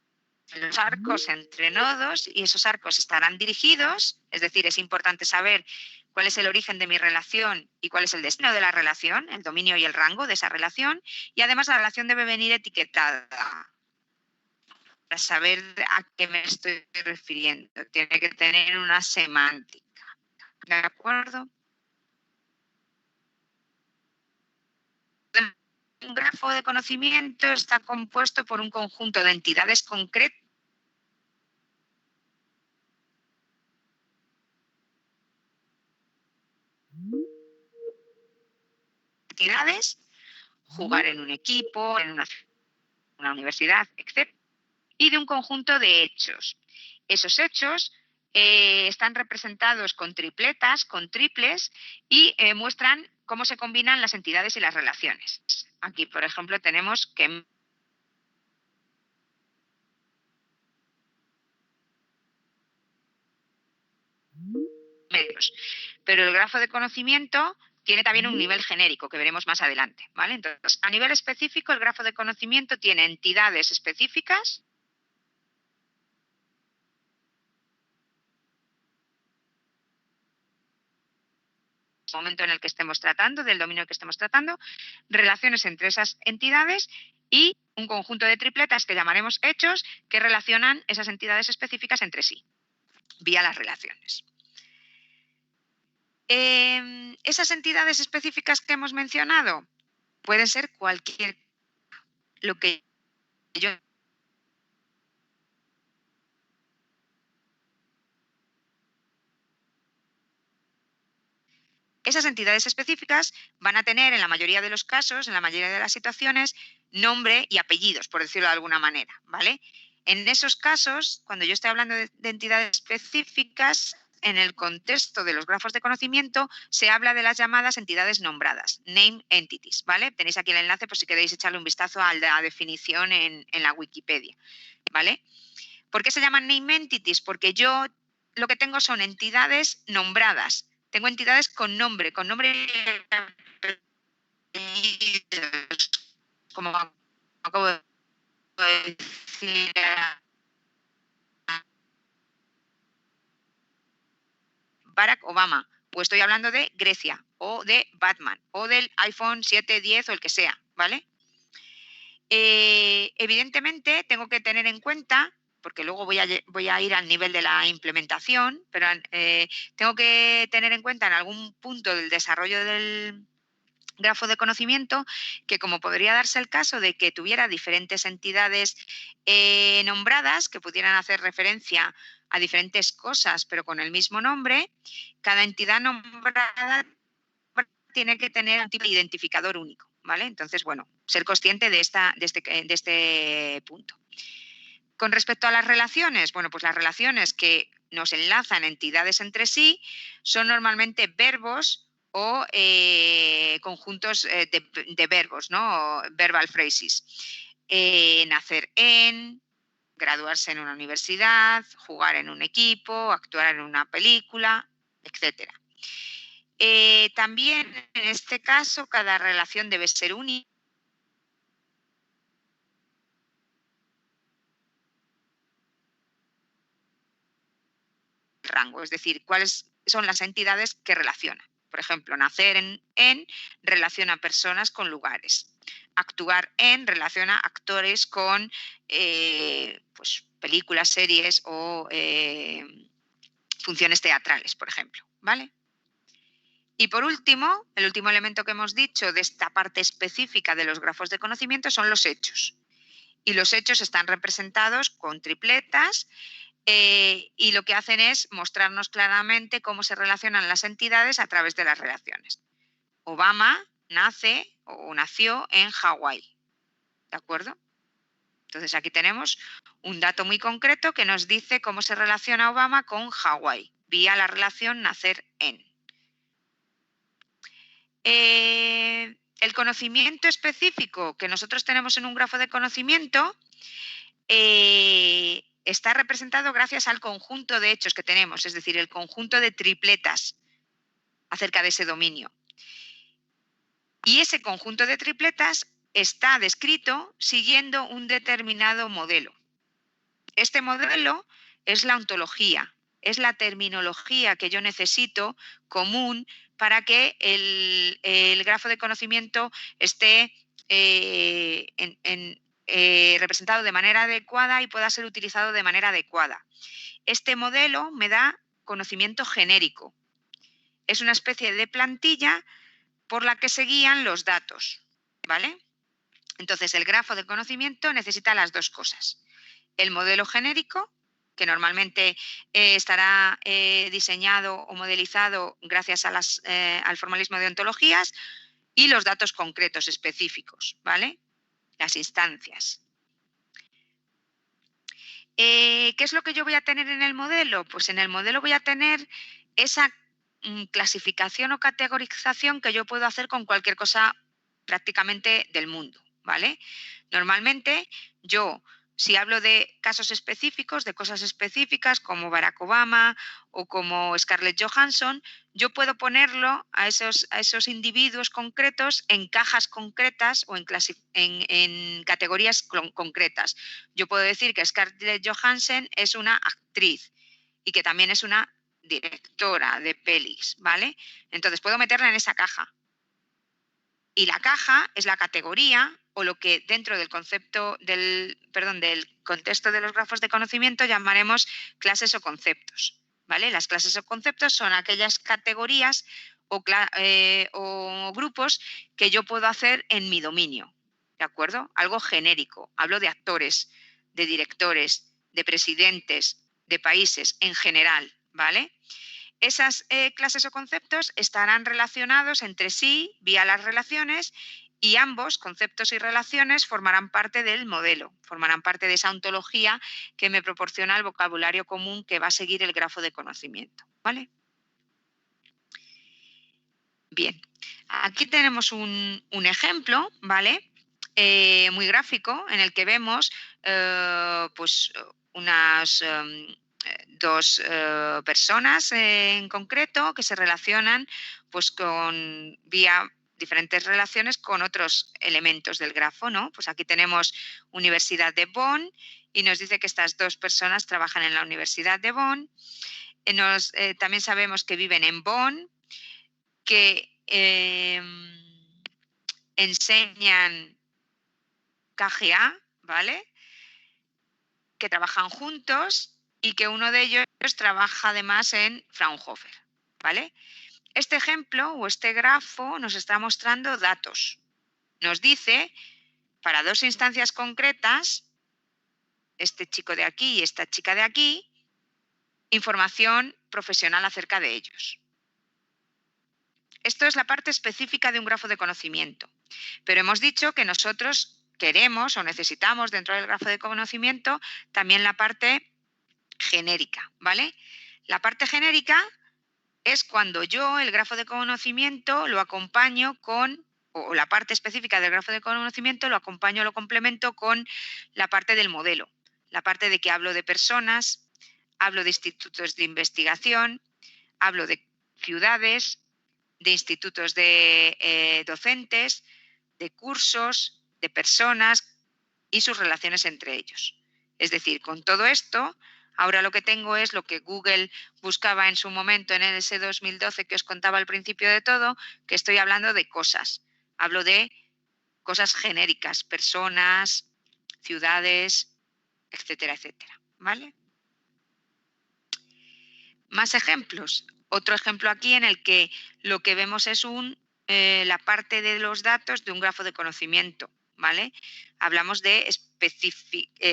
los arcos entre nodos y esos arcos estarán dirigidos, es decir, es importante saber cuál es el origen de mi relación y cuál es el destino de la relación, el dominio y el rango de esa relación, y además la relación debe venir etiquetada para saber a qué me estoy refiriendo. Tiene que tener una semántica, ¿de acuerdo? Un grafo de conocimiento está compuesto por un conjunto de entidades concretas jugar en un equipo, en una universidad, etc. Y de un conjunto de hechos. Esos hechos están representados con tripletas, con triples, y muestran cómo se combinan las entidades y las relaciones. Aquí, por ejemplo, tenemos que medios. Pero el grafo de conocimiento tiene también un nivel genérico que veremos más adelante, ¿vale? Entonces, a nivel específico, el grafo de conocimiento tiene entidades específicas, el momento en el que estemos tratando, del dominio que estemos tratando, relaciones entre esas entidades y un conjunto de tripletas que llamaremos hechos que relacionan esas entidades específicas entre sí, vía las relaciones. Esas entidades específicas que hemos mencionado pueden ser cualquier, lo que yo esas entidades específicas van a tener, en la mayoría de los casos, en la mayoría de las situaciones, nombre y apellidos, por decirlo de alguna manera, ¿vale? En esos casos, cuando yo estoy hablando de entidades específicas, en el contexto de los grafos de conocimiento, se habla de las llamadas entidades nombradas, name entities, ¿vale? Tenéis aquí el enlace por si queréis echarle un vistazo a la definición en la Wikipedia, ¿vale? ¿Por qué se llaman name entities? Porque yo lo que tengo son entidades nombradas. Tengo entidades con nombre y apellidos, como acabo de decir Barack Obama, o estoy hablando de Grecia, o de Batman, o del iPhone 7, 10 o el que sea, ¿vale? Evidentemente tengo que tener en cuenta, porque luego voy a ir al nivel de la implementación, pero tengo que tener en cuenta en algún punto del desarrollo del grafo de conocimiento que, como podría darse el caso de que tuviera diferentes entidades nombradas que pudieran hacer referencia a diferentes cosas pero con el mismo nombre, cada entidad nombrada tiene que tener un tipo de identificador único, ¿vale? Entonces, bueno, ser consciente de este punto. Con respecto a las relaciones, bueno, pues las relaciones que nos enlazan entidades entre sí son normalmente verbos o conjuntos de verbos, ¿no? Verbal phrases. Nacer en, graduarse en una universidad, jugar en un equipo, actuar en una película, etcétera. También en este caso cada relación debe ser única. Rango, es decir, cuáles son las entidades que relacionan. Por ejemplo, nacer en relaciona personas con lugares. Actuar en relaciona actores con pues, películas, series o funciones teatrales, por ejemplo. ¿Vale? Y por último, el último elemento que hemos dicho de esta parte específica de los grafos de conocimiento son los hechos. Y los hechos están representados con tripletas y lo que hacen es mostrarnos claramente cómo se relacionan las entidades a través de las relaciones. Obama nace o nació en Hawái, ¿de acuerdo? Entonces aquí tenemos un dato muy concreto que nos dice cómo se relaciona Obama con Hawái, vía la relación nacer en. El conocimiento específico que nosotros tenemos en un grafo de conocimiento está representado gracias al conjunto de hechos que tenemos, es decir, el conjunto de tripletas acerca de ese dominio. Y ese conjunto de tripletas está descrito siguiendo un determinado modelo. Este modelo es la ontología, es la terminología que yo necesito común para que el grafo de conocimiento esté representado de manera adecuada y pueda ser utilizado de manera adecuada. Este modelo me da conocimiento genérico. Es una especie de plantilla por la que se guían los datos, ¿vale? Entonces, el grafo de conocimiento necesita las dos cosas. El modelo genérico, que normalmente estará diseñado o modelizado gracias a al formalismo de ontologías, y los datos concretos específicos, ¿vale? Las instancias. ¿Qué es lo que yo voy a tener en el modelo? Pues en el modelo voy a tener esa clasificación o categorización que yo puedo hacer con cualquier cosa prácticamente del mundo, ¿vale? Normalmente yo, si hablo de casos específicos, de cosas específicas como Barack Obama o como Scarlett Johansson, yo puedo ponerlo a esos individuos concretos en cajas concretas o en categorías concretas. Yo puedo decir que Scarlett Johansson es una actriz y que también es una directora de pelis, ¿vale? Entonces puedo meterla en esa caja. Y la caja es la categoría o lo que dentro del concepto del contexto de los grafos de conocimiento llamaremos clases o conceptos, ¿vale? Las clases o conceptos son aquellas categorías o grupos que yo puedo hacer en mi dominio, ¿de acuerdo? Algo genérico. Hablo de actores, de directores, de presidentes, de países en general, ¿vale? Esas clases o conceptos estarán relacionados entre sí vía las relaciones y ambos, conceptos y relaciones, formarán parte del modelo, formarán parte de esa ontología que me proporciona el vocabulario común que va a seguir el grafo de conocimiento, ¿vale? Bien, aquí tenemos un ejemplo, ¿vale? Muy gráfico en el que vemos pues unas dos personas en concreto que se relacionan pues con vía diferentes relaciones con otros elementos del grafo, ¿no? Pues aquí tenemos Universidad de Bonn y nos dice que estas dos personas trabajan en la Universidad de Bonn. También sabemos que viven en Bonn, que enseñan KGA, ¿vale? Que trabajan juntos y que uno de ellos trabaja además en Fraunhofer, ¿vale? Este ejemplo o este grafo nos está mostrando datos. Nos dice, para dos instancias concretas, este chico de aquí y esta chica de aquí, información profesional acerca de ellos. Esto es la parte específica de un grafo de conocimiento, pero hemos dicho que nosotros queremos o necesitamos dentro del grafo de conocimiento también la parte genérica, ¿vale? La parte genérica es cuando yo el grafo de conocimiento lo acompaño con, o la parte específica del grafo de conocimiento lo acompaño, lo complemento con la parte del modelo, la parte de que hablo de personas, hablo de institutos de investigación, hablo de ciudades, de institutos de docentes, de cursos, de personas y sus relaciones entre ellos. Es decir, con todo esto, ahora lo que tengo es lo que Google buscaba en su momento en ese 2012 que os contaba al principio de todo, que estoy hablando de cosas. Hablo de cosas genéricas, personas, ciudades, etcétera, etcétera. ¿Vale? Más ejemplos. Otro ejemplo aquí en el que lo que vemos es la parte de los datos de un grafo de conocimiento, ¿vale? Hablamos de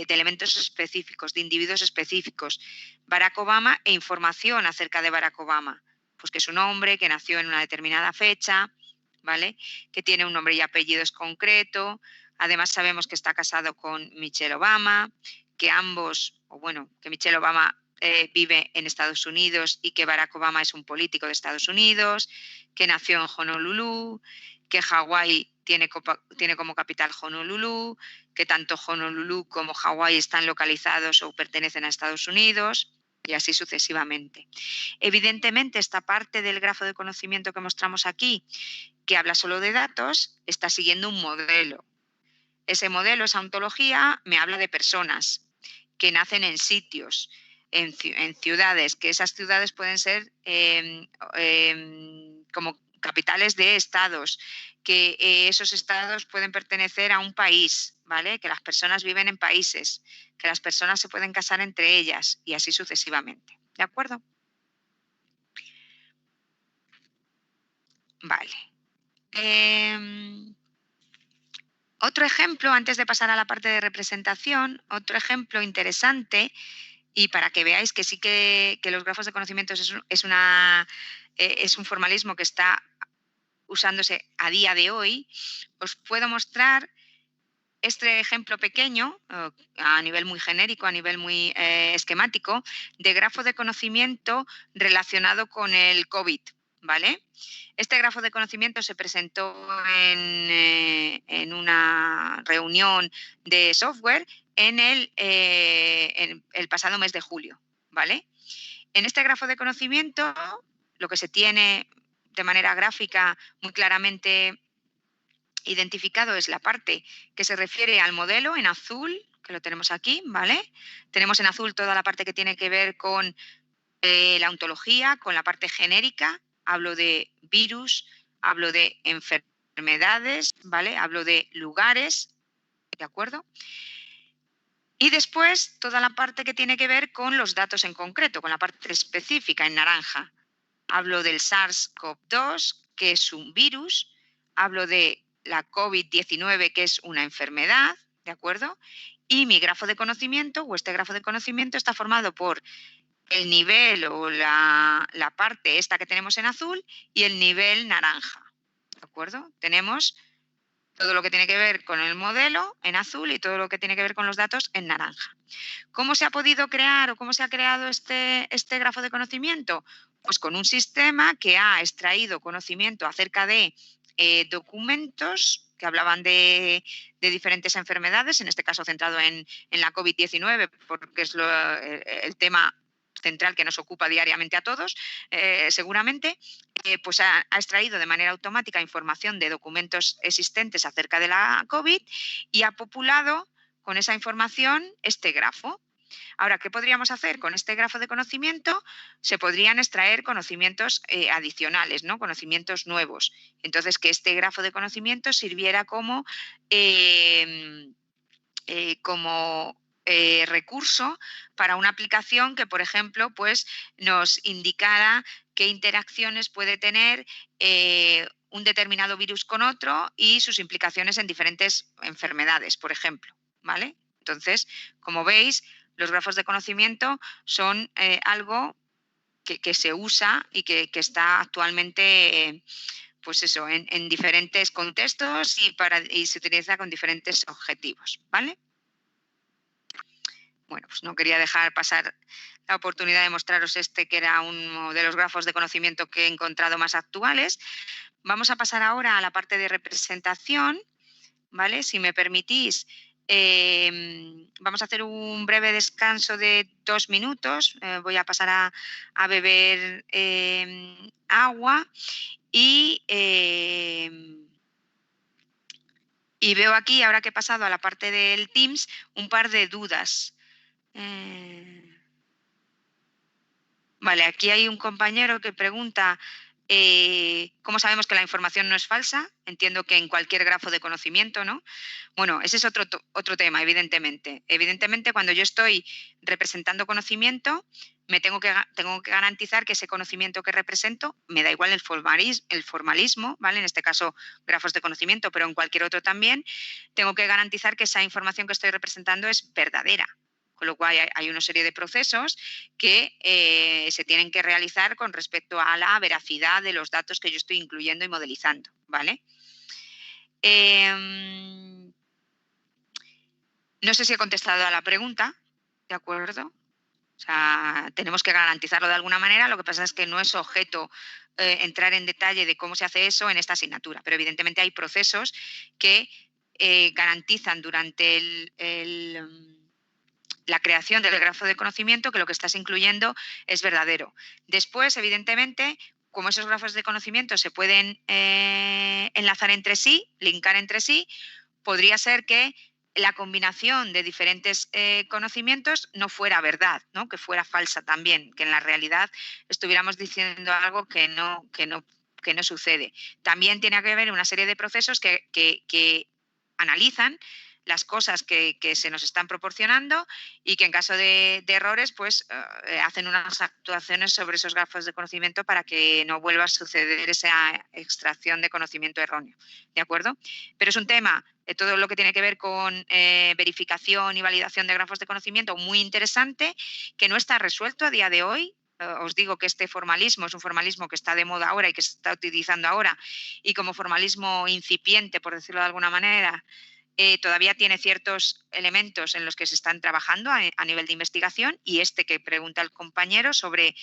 elementos específicos, de individuos específicos. Barack Obama e información acerca de Barack Obama. Pues que es un hombre que nació en una determinada fecha, ¿vale? Que tiene un nombre y apellidos concreto. Además sabemos que está casado con Michelle Obama, que que Michelle Obama vive en Estados Unidos y que Barack Obama es un político de Estados Unidos, que nació en Honolulu, que Hawái tiene como capital Honolulu, que tanto Honolulu como Hawái están localizados o pertenecen a Estados Unidos y así sucesivamente. Evidentemente, esta parte del grafo de conocimiento que mostramos aquí, que habla solo de datos, está siguiendo un modelo. Ese modelo, esa ontología, me habla de personas que nacen en sitios, en ciudades, que esas ciudades pueden ser como capitales de estados, que esos estados pueden pertenecer a un país, ¿vale? Que las personas viven en países, que las personas se pueden casar entre ellas y así sucesivamente. ¿De acuerdo? Vale. Otro ejemplo, antes de pasar a la parte de representación, otro ejemplo interesante, y para que veáis que sí que los grafos de conocimientos es un formalismo que está usándose a día de hoy, os puedo mostrar este ejemplo pequeño, a nivel muy genérico, a nivel muy esquemático, de grafo de conocimiento relacionado con el COVID, ¿vale? Este grafo de conocimiento se presentó en una reunión de software en el pasado mes de julio, ¿vale? En este grafo de conocimiento, lo que se tiene de manera gráfica muy claramente identificado es la parte que se refiere al modelo en azul, que lo tenemos aquí, ¿vale? Tenemos en azul toda la parte que tiene que ver con la ontología, con la parte genérica. Hablo de virus, hablo de enfermedades, ¿vale? Hablo de lugares, ¿de acuerdo? Y después toda la parte que tiene que ver con los datos en concreto, con la parte específica en naranja. Hablo del SARS-CoV-2, que es un virus. Hablo de la COVID-19, que es una enfermedad, ¿de acuerdo? Y mi grafo de conocimiento, o este grafo de conocimiento, está formado por el nivel o la parte esta que tenemos en azul y el nivel naranja, ¿de acuerdo? Tenemos todo lo que tiene que ver con el modelo en azul y todo lo que tiene que ver con los datos en naranja. ¿Cómo se ha podido crear o cómo se ha creado este grafo de conocimiento? Pues con un sistema que ha extraído conocimiento acerca de documentos que hablaban de diferentes enfermedades, en este caso centrado en la COVID-19, porque es el tema central que nos ocupa diariamente a todos, seguramente, pues ha extraído de manera automática información de documentos existentes acerca de la COVID y ha populado con esa información este grafo. Ahora, ¿qué podríamos hacer con este grafo de conocimiento? Se podrían extraer conocimientos adicionales, ¿no? Conocimientos nuevos. Entonces, que este grafo de conocimiento sirviera eh, recurso para una aplicación que, por ejemplo, pues nos indicara qué interacciones puede tener un determinado virus con otro y sus implicaciones en diferentes enfermedades, por ejemplo, ¿vale? Entonces, como veis, los grafos de conocimiento son algo que se usa y que está actualmente pues eso, en diferentes contextos y se utiliza con diferentes objetivos, ¿vale? Bueno, pues no quería dejar pasar la oportunidad de mostraros que era uno de los grafos de conocimiento que he encontrado más actuales. Vamos a pasar ahora a la parte de representación, ¿vale? Si me permitís, vamos a hacer un breve descanso de 2 minutos. Voy a pasar a beber agua y, y veo aquí, ahora que he pasado a la parte del Teams, un par de dudas. Vale, aquí hay un compañero que pregunta ¿Cómo sabemos que la información no es falsa? Entiendo que en cualquier grafo de conocimiento, ¿no? Bueno, ese es otro tema, evidentemente. Evidentemente, cuando yo estoy representando conocimiento, tengo que garantizar que ese conocimiento que represento, me da igual el formalismo, ¿vale? En este caso, grafos de conocimiento, pero en cualquier otro también, tengo que garantizar que esa información que estoy representando es verdadera. Con lo cual hay una serie de procesos que se tienen que realizar con respecto a la veracidad de los datos que yo estoy incluyendo y modelizando, ¿vale? No sé si he contestado a la pregunta, ¿de acuerdo? O sea, tenemos que garantizarlo de alguna manera, lo que pasa es que no es objeto entrar en detalle de cómo se hace eso en esta asignatura, pero evidentemente hay procesos que garantizan durante la creación del grafo de conocimiento que lo que estás incluyendo es verdadero. Después, evidentemente, como esos grafos de conocimiento se pueden enlazar entre sí, linkar entre sí, podría ser que la combinación de diferentes conocimientos no fuera verdad, ¿no? Que fuera falsa también, que en la realidad estuviéramos diciendo algo que no sucede. También tiene que haber una serie de procesos que analizan las cosas que se nos están proporcionando y que en caso de errores pues hacen unas actuaciones sobre esos grafos de conocimiento para que no vuelva a suceder esa extracción de conocimiento erróneo. ¿De acuerdo? Pero es un tema, todo lo que tiene que ver con verificación y validación de grafos de conocimiento muy interesante, que no está resuelto a día de hoy. Os digo que este formalismo es un formalismo que está de moda ahora y que se está utilizando ahora, y como formalismo incipiente, por decirlo de alguna manera, todavía tiene ciertos elementos en los que se están trabajando a nivel de investigación, y este que pregunta el compañero sobre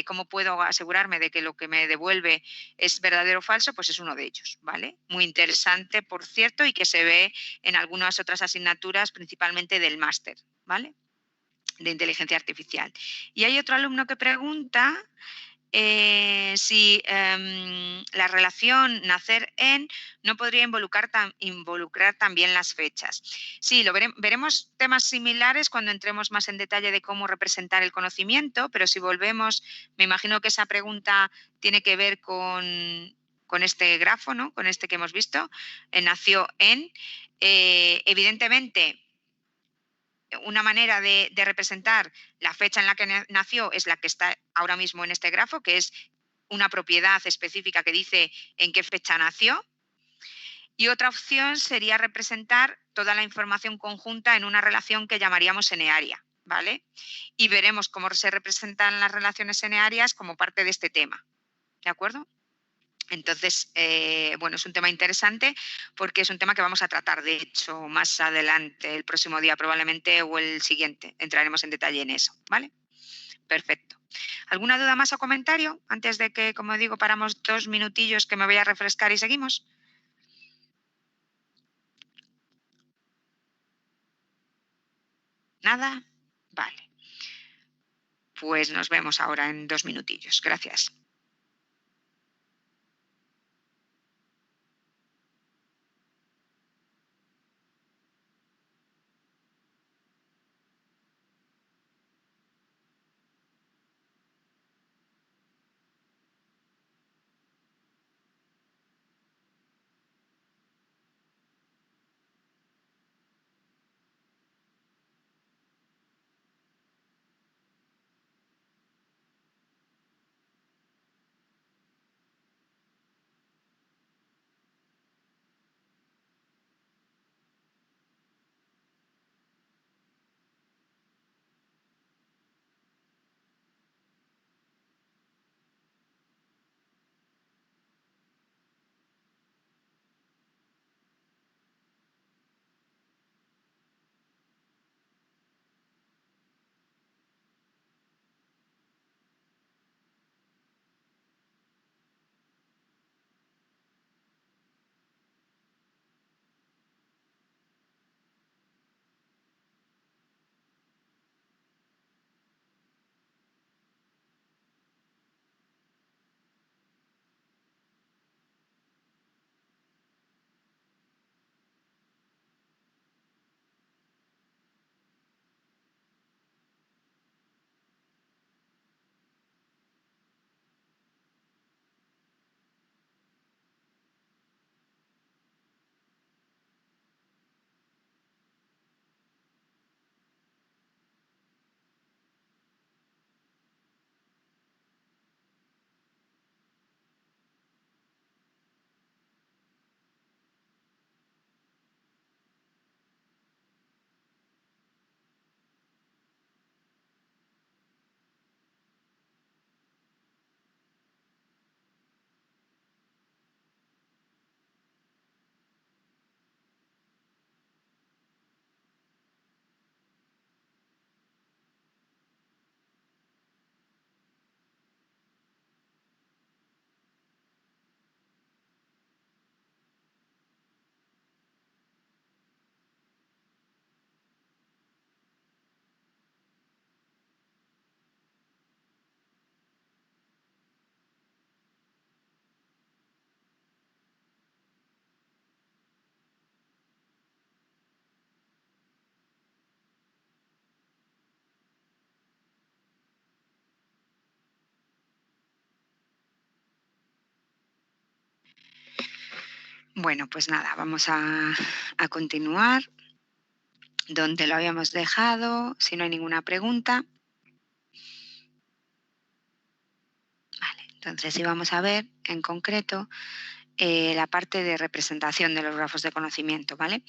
cómo puedo asegurarme de que lo que me devuelve es verdadero o falso, pues es uno de ellos, ¿vale? Muy interesante, por cierto, y que se ve en algunas otras asignaturas, principalmente del máster, ¿vale? De inteligencia artificial. Y hay otro alumno que pregunta si la relación nacer en no podría involucrar también las fechas. Sí, veremos temas similares cuando entremos más en detalle de cómo representar el conocimiento, pero si volvemos, me imagino que esa pregunta tiene que ver con este grafo, ¿no? Con este que hemos visto, nació en. Evidentemente, una manera de representar la fecha en la que nació es la que está ahora mismo en este grafo, que es una propiedad específica que dice en qué fecha nació. Y otra opción sería representar toda la información conjunta en una relación que llamaríamos enearia, ¿vale? Y veremos cómo se representan las relaciones enearias como parte de este tema, ¿de acuerdo? Entonces, bueno, es un tema interesante porque es un tema que vamos a tratar, de hecho, más adelante, el próximo día probablemente o el siguiente. Entraremos en detalle en eso, ¿vale? Perfecto. ¿Alguna duda más o comentario antes de que, como digo, paramos 2 minutillos que me voy a refrescar y seguimos? ¿Nada? Vale. Pues nos vemos ahora en 2 minutillos. Gracias. Bueno, pues nada, vamos a continuar donde lo habíamos dejado, si no hay ninguna pregunta. Vale, entonces sí vamos a ver en concreto la parte de representación de los grafos de conocimiento, ¿vale?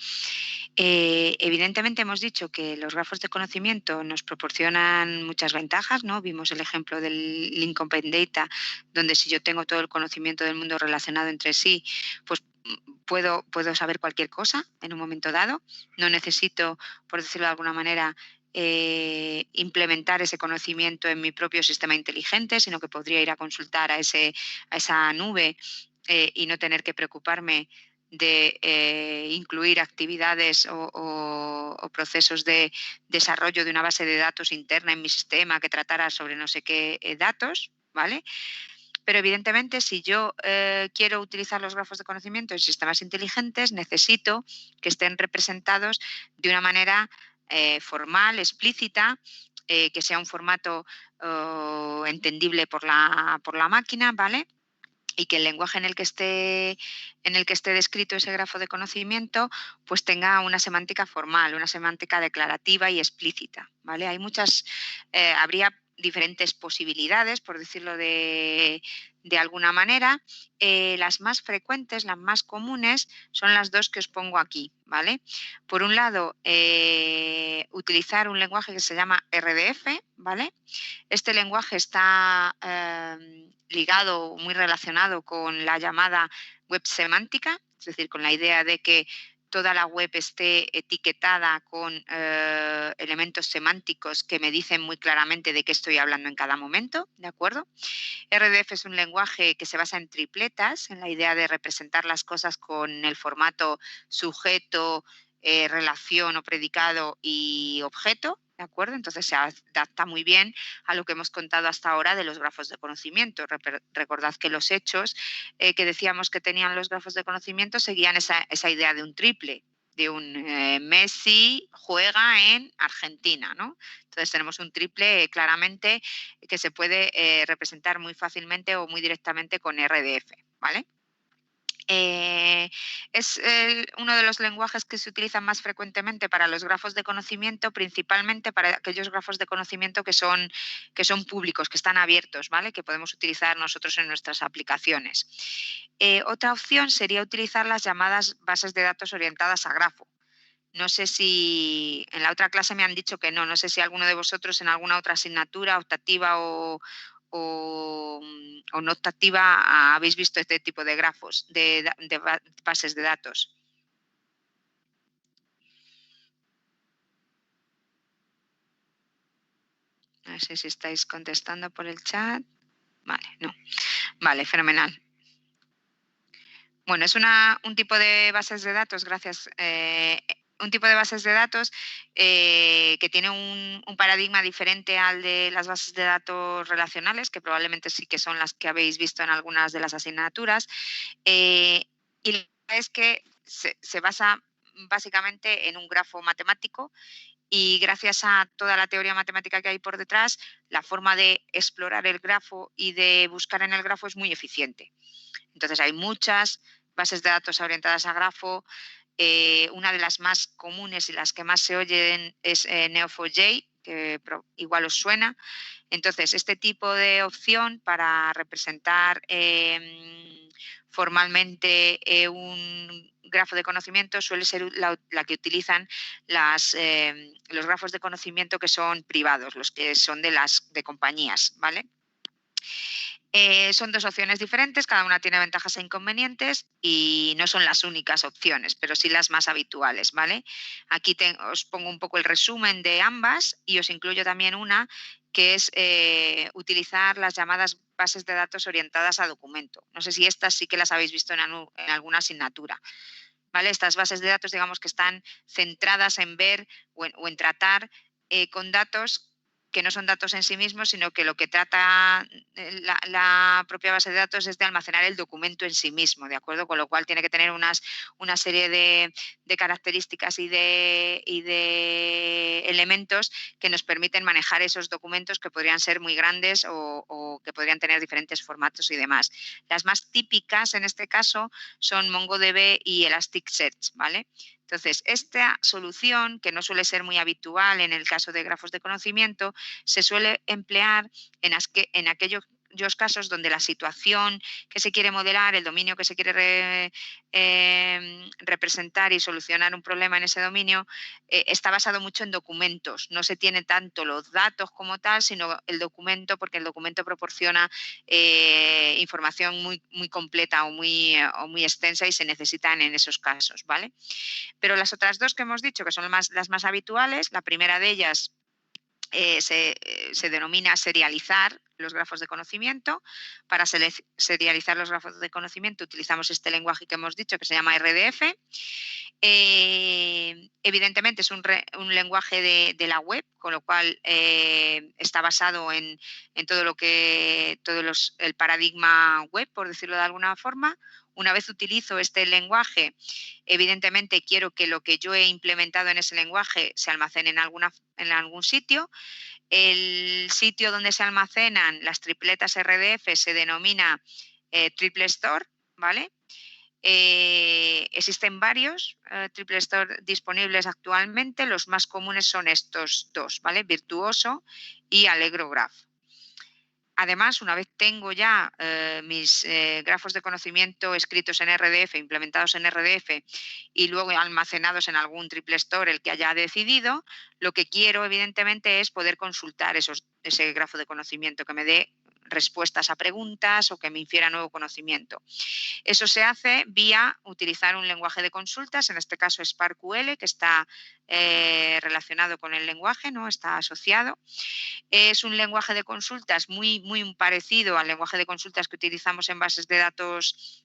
Evidentemente hemos dicho que los grafos de conocimiento nos proporcionan muchas ventajas, ¿no? Vimos el ejemplo del Link Open Data, donde si yo tengo todo el conocimiento del mundo relacionado entre sí, pues puedo saber cualquier cosa en un momento dado. No necesito, por decirlo de alguna manera, implementar ese conocimiento en mi propio sistema inteligente, sino que podría ir a consultar a esa nube y no tener que preocuparme de incluir actividades o procesos de desarrollo de una base de datos interna en mi sistema que tratara sobre no sé qué datos, ¿vale? Pero evidentemente, si yo quiero utilizar los grafos de conocimiento en sistemas inteligentes, necesito que estén representados de una manera formal, explícita, que sea un formato entendible por la máquina, ¿vale? Y que el lenguaje en el que esté descrito ese grafo de conocimiento, pues tenga una semántica formal, una semántica declarativa y explícita, ¿vale? Habría diferentes posibilidades, por decirlo de alguna manera. Las más frecuentes, las más comunes, son las dos que os pongo aquí, ¿vale? Por un lado, utilizar un lenguaje que se llama RDF, ¿vale? Este lenguaje está ligado, muy relacionado con la llamada web semántica, es decir, con la idea de que toda la web esté etiquetada con elementos semánticos que me dicen muy claramente de qué estoy hablando en cada momento, ¿de acuerdo? RDF es un lenguaje que se basa en tripletas, en la idea de representar las cosas con el formato sujeto, relación o predicado y objeto, ¿de acuerdo? Entonces se adapta muy bien a lo que hemos contado hasta ahora de los grafos de conocimiento. Recordad que los hechos que decíamos que tenían los grafos de conocimiento seguían esa idea de un triple, de un Messi juega en Argentina, ¿no? Entonces tenemos un triple claramente que se puede representar muy fácilmente o muy directamente con RDF, ¿vale? Es uno de los lenguajes que se utilizan más frecuentemente para los grafos de conocimiento, principalmente para aquellos grafos de conocimiento que son públicos, que están abiertos, ¿vale? Que podemos utilizar nosotros en nuestras aplicaciones. Otra opción sería utilizar las llamadas bases de datos orientadas a grafo. No sé si en la otra clase me han dicho que no, no sé si alguno de vosotros en alguna otra asignatura optativa o no optativa habéis visto este tipo de grafos, de bases de datos. No sé si estáis contestando por el chat. Vale, no. Vale, fenomenal. Bueno, es un tipo de bases de datos, gracias. Un tipo de bases de datos que tiene un paradigma diferente al de las bases de datos relacionales, que probablemente sí que son las que habéis visto en algunas de las asignaturas. Y la verdad es que se basa básicamente en un grafo matemático y gracias a toda la teoría matemática que hay por detrás, la forma de explorar el grafo y de buscar en el grafo es muy eficiente. Entonces hay muchas bases de datos orientadas a grafo. Una de las más comunes y las que más se oyen es Neo4j, que igual os suena. Entonces, este tipo de opción para representar formalmente un grafo de conocimiento suele ser la que utilizan los grafos de conocimiento que son privados, los que son de compañías, ¿vale? Son dos opciones diferentes, cada una tiene ventajas e inconvenientes y no son las únicas opciones, pero sí las más habituales, ¿vale? Aquí os pongo un poco el resumen de ambas y os incluyo también una que es utilizar las llamadas bases de datos orientadas a documento. No sé si estas sí que las habéis visto en alguna asignatura, ¿vale? Estas bases de datos, digamos que están centradas en ver o en tratar con datos que no son datos en sí mismos, sino que lo que trata la propia base de datos es de almacenar el documento en sí mismo, ¿de acuerdo? Con lo cual tiene que tener una serie de características y de elementos que nos permiten manejar esos documentos que podrían ser muy grandes o que podrían tener diferentes formatos y demás. Las más típicas en este caso son MongoDB y Elasticsearch, ¿vale? Entonces, esta solución, que no suele ser muy habitual en el caso de grafos de conocimiento, se suele emplear en aquellos casos donde la situación que se quiere modelar, el dominio que se quiere representar y solucionar un problema en ese dominio, está basado mucho en documentos. No se tiene tanto los datos como tal, sino el documento, porque el documento proporciona información muy, muy completa o muy extensa y se necesitan en esos casos, ¿vale? Pero las otras dos que hemos dicho, que son las más habituales, la primera de ellas se denomina serializar los grafos de conocimiento. Para serializar los grafos de conocimiento utilizamos este lenguaje que hemos dicho que se llama RDF. Evidentemente es un lenguaje de la web, con lo cual está basado en todo el paradigma web, por decirlo de alguna forma. Una vez utilizo este lenguaje, evidentemente quiero que lo que yo he implementado en ese lenguaje se almacene en algún sitio. El sitio donde se almacenan las tripletas RDF se denomina Triple Store, ¿vale? Existen varios Triple Store disponibles actualmente. Los más comunes son estos dos, ¿vale? Virtuoso y Allegro Graph. Además, una vez tengo ya mis grafos de conocimiento escritos en RDF, implementados en RDF y luego almacenados en algún Triple Store, el que haya decidido, lo que quiero evidentemente es poder consultar ese grafo de conocimiento, que me dé respuestas a preguntas o que me infiera nuevo conocimiento. Eso se hace vía utilizar un lenguaje de consultas, en este caso SparkQL, que está relacionado con el lenguaje, ¿no? Está asociado. Es un lenguaje de consultas muy, muy parecido al lenguaje de consultas que utilizamos en bases de datos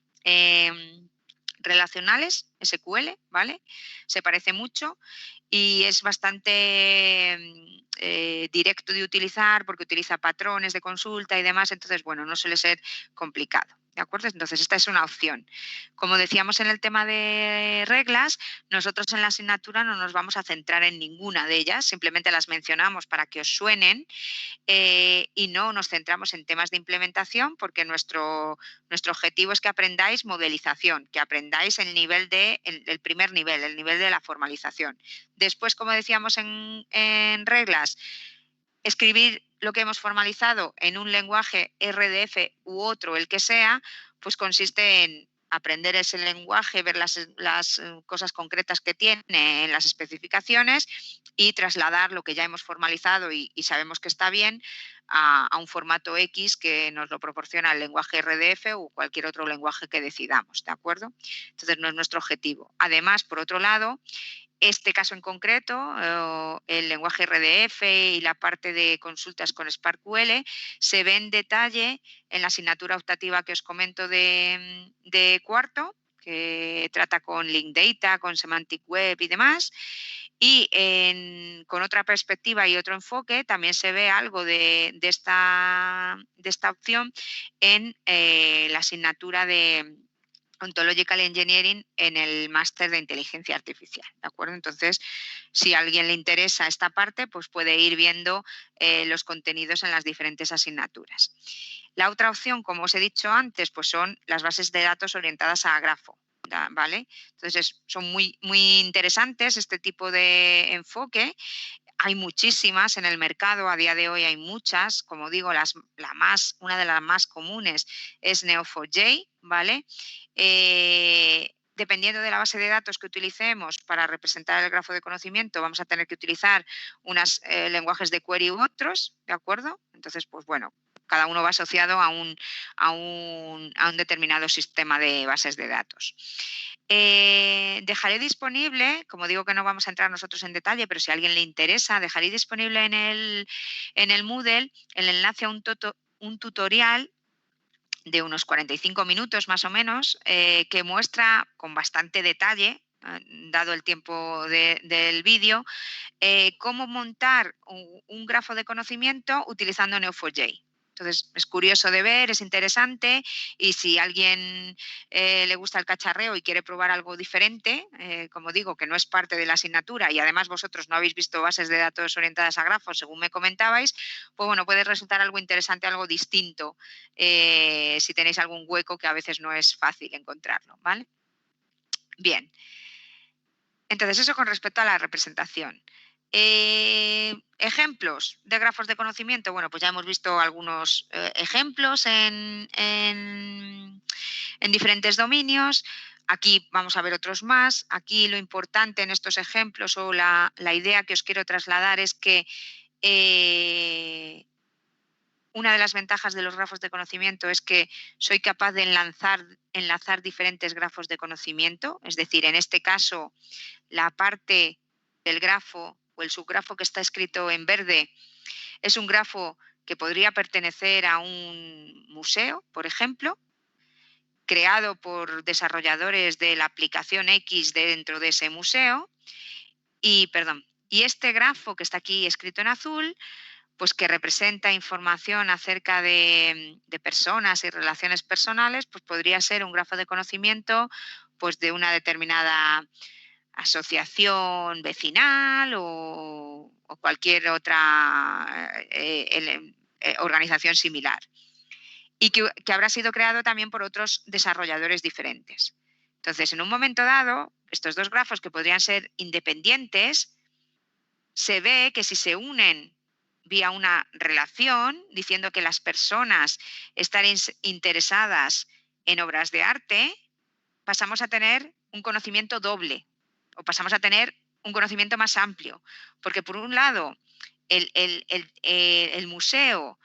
relacionales, SQL, ¿vale? Se parece mucho y es bastante directo de utilizar porque utiliza patrones de consulta y demás, entonces, bueno, no suele ser complicado. ¿De acuerdo? Entonces, esta es una opción. Como decíamos en el tema de reglas, nosotros en la asignatura no nos vamos a centrar en ninguna de ellas, simplemente las mencionamos para que os suenen y no nos centramos en temas de implementación porque nuestro objetivo es que aprendáis modelización, que aprendáis el primer nivel, el nivel de la formalización. Después, como decíamos en reglas, escribir lo que hemos formalizado en un lenguaje RDF u otro, el que sea, pues consiste en aprender ese lenguaje, ver las cosas concretas que tiene en las especificaciones y trasladar lo que ya hemos formalizado y sabemos que está bien a un formato X que nos lo proporciona el lenguaje RDF o cualquier otro lenguaje que decidamos, ¿de acuerdo? Entonces no es nuestro objetivo. Además, por otro lado, este caso en concreto, el lenguaje RDF y la parte de consultas con SparkQL, se ve en detalle en la asignatura optativa que os comento de cuarto, que trata con Link Data, con Semantic Web y demás. Y con otra perspectiva y otro enfoque también se ve algo de esta opción en la asignatura de Ontological Engineering en el máster de inteligencia artificial, ¿de acuerdo? Entonces, si a alguien le interesa esta parte, pues puede ir viendo los contenidos en las diferentes asignaturas. La otra opción, como os he dicho antes, pues son las bases de datos orientadas a grafo, ¿vale? Entonces, son muy, muy interesantes este tipo de enfoque. Hay muchísimas en el mercado, a día de hoy hay muchas, como digo, una de las más comunes es Neo4j, ¿vale? Dependiendo de la base de datos que utilicemos para representar el grafo de conocimiento, vamos a tener que utilizar unos lenguajes de query u otros, ¿de acuerdo? Entonces, pues bueno, cada uno va asociado a un determinado sistema de bases de datos. Dejaré disponible, como digo que no vamos a entrar nosotros en detalle, pero si a alguien le interesa, dejaré disponible en el Moodle el enlace a un tutorial de unos 45 minutos más o menos, que muestra con bastante detalle, dado el tiempo del vídeo, cómo montar un grafo de conocimiento utilizando Neo4j. Entonces, es curioso de ver, es interesante y si a alguien le gusta el cacharreo y quiere probar algo diferente, como digo, que no es parte de la asignatura y además vosotros no habéis visto bases de datos orientadas a grafos, según me comentabais, pues bueno, puede resultar algo interesante, algo distinto, si tenéis algún hueco que a veces no es fácil encontrarlo, ¿vale? Bien. Entonces, eso con respecto a la representación. Ejemplos de grafos de conocimiento. Bueno, pues ya hemos visto algunos ejemplos en diferentes dominios. Aquí vamos a ver otros más. Aquí lo importante en estos ejemplos o la idea que os quiero trasladar es que una de las ventajas de los grafos de conocimiento es que soy capaz de enlazar diferentes grafos de conocimiento. Es decir, en este caso, la parte del grafo o el subgrafo que está escrito en verde es un grafo que podría pertenecer a un museo, por ejemplo, creado por desarrolladores de la aplicación X dentro de ese museo. Y este grafo que está aquí escrito en azul, pues que representa información acerca de personas y relaciones personales, pues podría ser un grafo de conocimiento pues de una determinada asociación vecinal o cualquier otra organización similar y que habrá sido creado también por otros desarrolladores diferentes. Entonces, en un momento dado, estos dos grafos que podrían ser independientes, se ve que si se unen vía una relación, diciendo que las personas están interesadas en obras de arte, pasamos a tener un conocimiento doble o pasamos a tener un conocimiento más amplio. Porque por un lado, el museo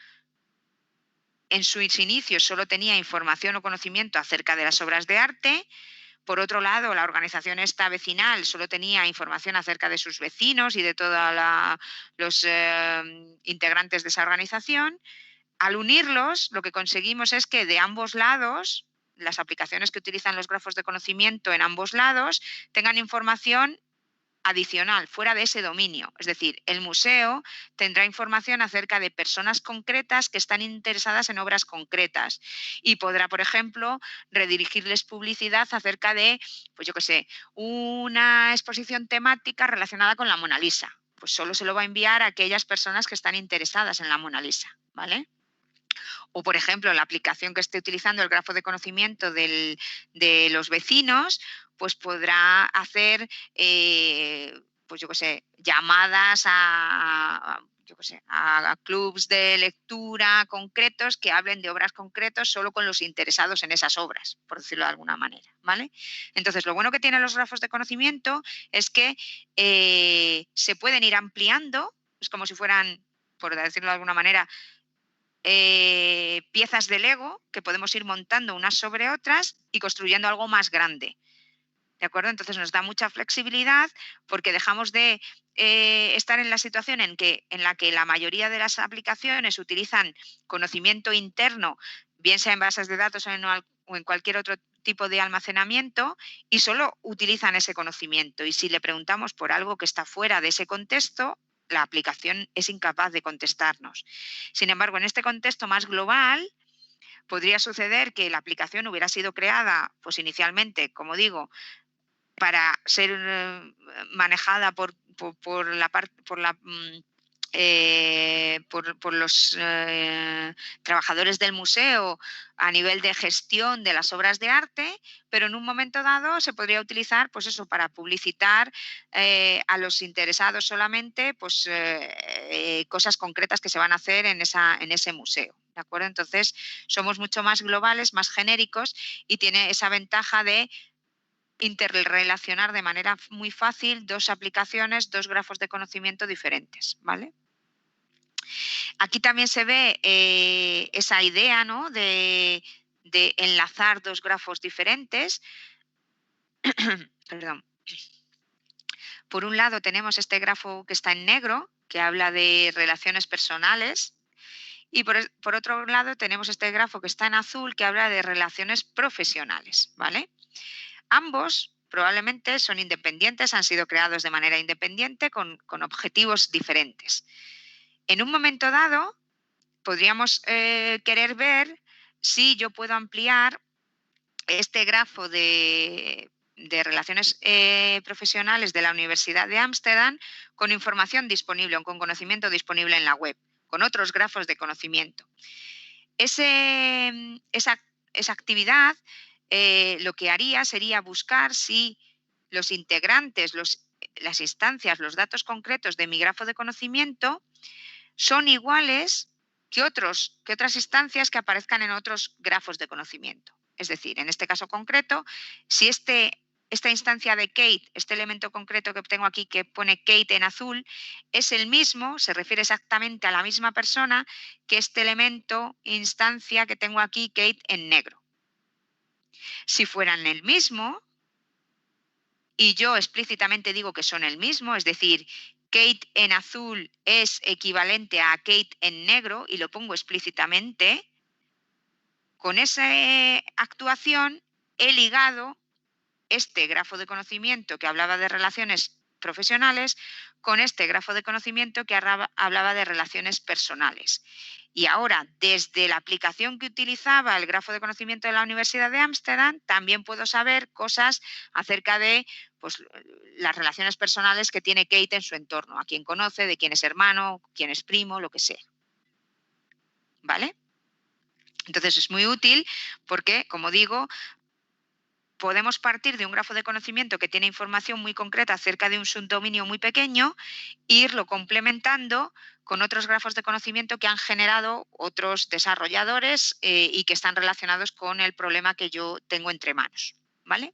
en sus inicios solo tenía información o conocimiento acerca de las obras de arte. Por otro lado, la organización esta vecinal solo tenía información acerca de sus vecinos y de todos los integrantes de esa organización. Al unirlos, lo que conseguimos es que de ambos lados, las aplicaciones que utilizan los grafos de conocimiento en ambos lados, tengan información adicional, fuera de ese dominio. Es decir, el museo tendrá información acerca de personas concretas que están interesadas en obras concretas y podrá, por ejemplo, redirigirles publicidad acerca de, pues yo qué sé, una exposición temática relacionada con la Mona Lisa. Pues solo se lo va a enviar a aquellas personas que están interesadas en la Mona Lisa, ¿vale? O, por ejemplo, la aplicación que esté utilizando el grafo de conocimiento de los vecinos, pues podrá hacer, pues yo qué sé, llamadas a clubs de lectura concretos que hablen de obras concretas solo con los interesados en esas obras, por decirlo de alguna manera, ¿vale? Entonces, lo bueno que tienen los grafos de conocimiento es que se pueden ir ampliando, es como si fueran, por decirlo de alguna manera, piezas de Lego que podemos ir montando unas sobre otras y construyendo algo más grande. ¿De acuerdo? Entonces nos da mucha flexibilidad porque dejamos de estar en la situación en la que la mayoría de las aplicaciones utilizan conocimiento interno, bien sea en bases de datos o en cualquier otro tipo de almacenamiento, y solo utilizan ese conocimiento. Y si le preguntamos por algo que está fuera de ese contexto, la aplicación es incapaz de contestarnos. Sin embargo, en este contexto más global, podría suceder que la aplicación hubiera sido creada, pues inicialmente, como digo, para ser manejada por los trabajadores del museo a nivel de gestión de las obras de arte, pero en un momento dado se podría utilizar, pues eso, para publicitar a los interesados solamente, pues cosas concretas que se van a hacer en ese museo. ¿De acuerdo? Entonces, somos mucho más globales, más genéricos y tiene esa ventaja de interrelacionar de manera muy fácil dos aplicaciones, dos grafos de conocimiento diferentes, ¿vale? Aquí también se ve esa idea, ¿no?, de enlazar dos grafos diferentes. Perdón. Por un lado tenemos este grafo que está en negro, que habla de relaciones personales, y por otro lado tenemos este grafo que está en azul, que habla de relaciones profesionales, ¿vale? Ambos probablemente son independientes, han sido creados de manera independiente con objetivos diferentes. En un momento dado, podríamos querer ver si yo puedo ampliar este grafo de relaciones profesionales de la Universidad de Ámsterdam con información disponible o con conocimiento disponible en la web, con otros grafos de conocimiento. Esa actividad lo que haría sería buscar si los integrantes, las instancias, los datos concretos de mi grafo de conocimiento son iguales que otras instancias que aparezcan en otros grafos de conocimiento. Es decir, en este caso concreto, si esta instancia de Kate, este elemento concreto que tengo aquí que pone Kate en azul, es el mismo, se refiere exactamente a la misma persona que este elemento, instancia que tengo aquí, Kate, en negro. Si fueran el mismo, y yo explícitamente digo que son el mismo, es decir, Kate en azul es equivalente a Kate en negro y lo pongo explícitamente, con esa actuación he ligado este grafo de conocimiento que hablaba de relaciones profesionales con este grafo de conocimiento que hablaba de relaciones personales. Y ahora, desde la aplicación que utilizaba el grafo de conocimiento de la Universidad de Ámsterdam, también puedo saber cosas acerca de pues, las relaciones personales que tiene Kate en su entorno, a quién conoce, de quién es hermano, quién es primo, lo que sea. ¿Vale? Entonces es muy útil porque, como digo, podemos partir de un grafo de conocimiento que tiene información muy concreta acerca de un subdominio muy pequeño e irlo complementando con otros grafos de conocimiento que han generado otros desarrolladores y que están relacionados con el problema que yo tengo entre manos. ¿Vale?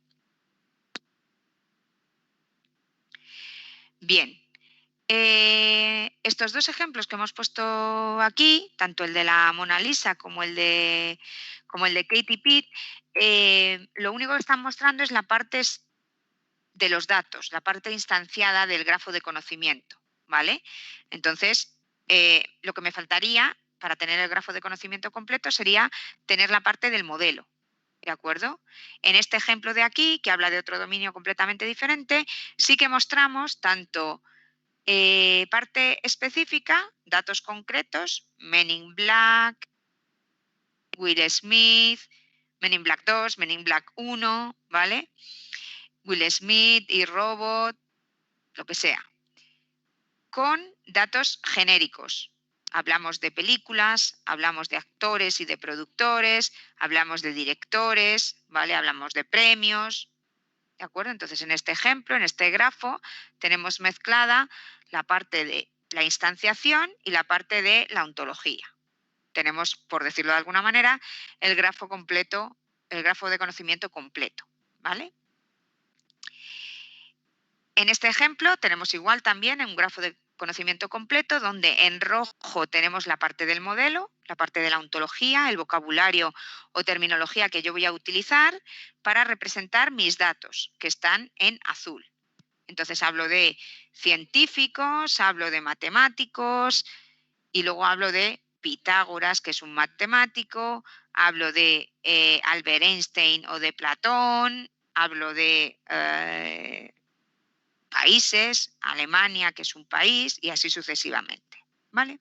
Bien. Estos dos ejemplos que hemos puesto aquí, tanto el de la Mona Lisa como el de Katy Pitt, lo único que están mostrando es la parte de los datos, la parte instanciada del grafo de conocimiento, ¿vale? Entonces, lo que me faltaría para tener el grafo de conocimiento completo sería tener la parte del modelo, ¿de acuerdo? En este ejemplo de aquí, que habla de otro dominio completamente diferente, sí que mostramos tanto parte específica, datos concretos, Men in Black, Will Smith, Men in Black 2, Men in Black 1, ¿vale? Will Smith y Robot, lo que sea, con datos genéricos. Hablamos de películas, hablamos de actores y de productores, hablamos de directores, ¿vale? Hablamos de premios, ¿de acuerdo? Entonces, en este ejemplo, en este grafo, tenemos mezclada la parte de la instanciación y la parte de la ontología. Tenemos, por decirlo de alguna manera, el grafo completo, el grafo de conocimiento completo, ¿vale? En este ejemplo tenemos igual también un grafo de conocimiento completo donde en rojo tenemos la parte del modelo, la parte de la ontología, el vocabulario o terminología que yo voy a utilizar para representar mis datos, que están en azul. Entonces hablo de científicos, hablo de matemáticos y luego hablo de Pitágoras, que es un matemático, hablo de Albert Einstein o de Platón, hablo de países, Alemania, que es un país, y así sucesivamente. ¿Vale?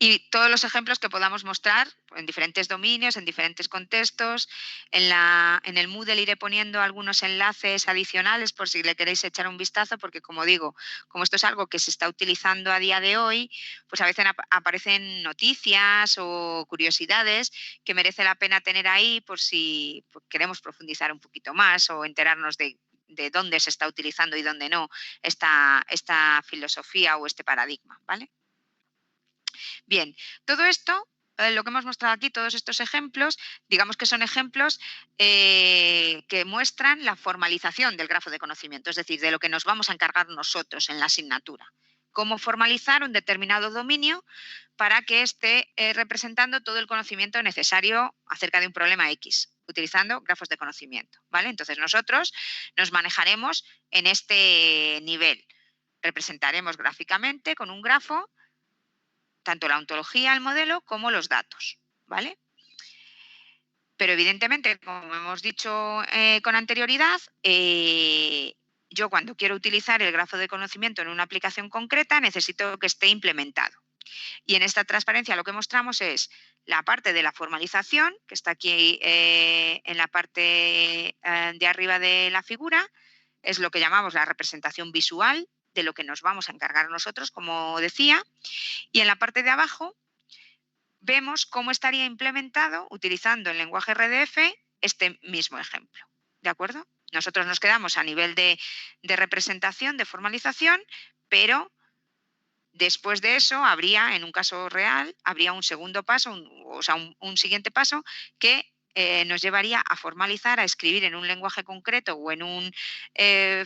Y todos los ejemplos que podamos mostrar en diferentes dominios, en diferentes contextos. En el Moodle iré poniendo algunos enlaces adicionales por si le queréis echar un vistazo, porque como digo, como esto es algo que se está utilizando a día de hoy, pues a veces aparecen noticias o curiosidades que merece la pena tener ahí por si queremos profundizar un poquito más o enterarnos de dónde se está utilizando y dónde no esta filosofía o este paradigma, ¿vale? Bien, todo esto, lo que hemos mostrado aquí, todos estos ejemplos, digamos que son ejemplos que muestran la formalización del grafo de conocimiento, es decir, de lo que nos vamos a encargar nosotros en la asignatura. Cómo formalizar un determinado dominio para que esté representando todo el conocimiento necesario acerca de un problema X, utilizando grafos de conocimiento, ¿vale? Entonces nosotros nos manejaremos en este nivel. Representaremos gráficamente con un grafo tanto la ontología, el modelo, como los datos, ¿vale? Pero evidentemente, como hemos dicho con anterioridad, yo cuando quiero utilizar el grafo de conocimiento en una aplicación concreta necesito que esté implementado. Y en esta transparencia lo que mostramos es la parte de la formalización, que está aquí en la parte de arriba de la figura, es lo que llamamos la representación visual de lo que nos vamos a encargar nosotros, como decía, y en la parte de abajo vemos cómo estaría implementado utilizando el lenguaje RDF este mismo ejemplo. ¿De acuerdo? Nosotros nos quedamos a nivel de representación, de formalización, pero después de eso habría, en un caso real, habría un segundo paso, un siguiente paso que nos llevaría a formalizar, a escribir en un lenguaje concreto o en un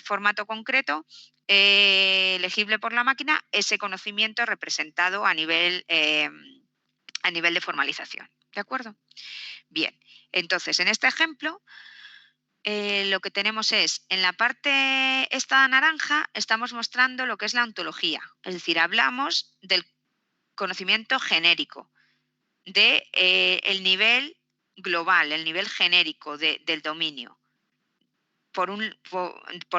formato concreto legible por la máquina ese conocimiento representado a nivel de formalización. ¿De acuerdo? Bien, entonces en este ejemplo lo que tenemos es, en la parte esta naranja, estamos mostrando lo que es la ontología, es decir, hablamos del conocimiento genérico, de el nivel global, el nivel genérico del dominio. Por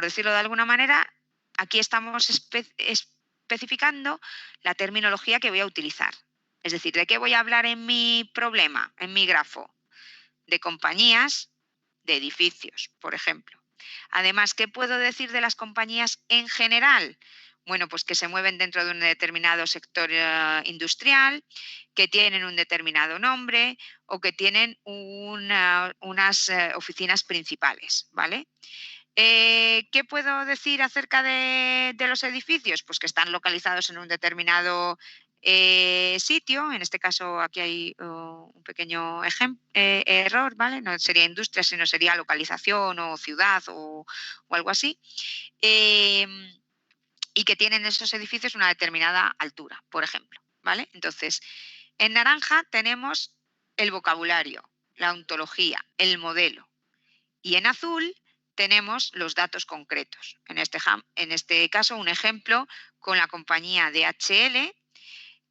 decirlo de alguna manera, aquí estamos especificando la terminología que voy a utilizar. Es decir, ¿de qué voy a hablar en mi problema, en mi grafo? De compañías, de edificios, por ejemplo. Además, ¿qué puedo decir de las compañías en general? Bueno, pues que se mueven dentro de un determinado sector industrial, que tienen un determinado nombre o que tienen unas oficinas principales, ¿vale? ¿Qué puedo decir acerca de los edificios? Pues que están localizados en un determinado sitio. En este caso, aquí hay un pequeño error, ¿vale? No sería industria, sino sería localización o ciudad o algo así. Y que tienen esos edificios una determinada altura, por ejemplo, ¿vale? Entonces, en naranja tenemos el vocabulario, la ontología, el modelo. Y en azul tenemos los datos concretos. En este caso, un ejemplo con la compañía DHL,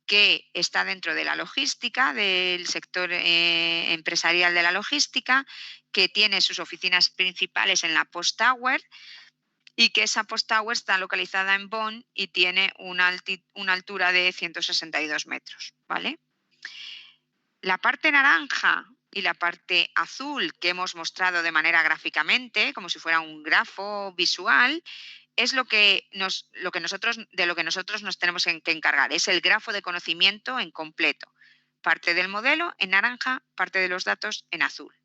que está dentro de la logística, del sector empresarial de la logística, que tiene sus oficinas principales en la Post Tower y que esa Post Tower está localizada en Bonn y tiene una altura de 162 metros. ¿Vale? La parte naranja y la parte azul que hemos mostrado de manera gráficamente, como si fuera un grafo visual, es de lo que nosotros nos tenemos que encargar. Es el grafo de conocimiento en completo. Parte del modelo en naranja, parte de los datos en azul.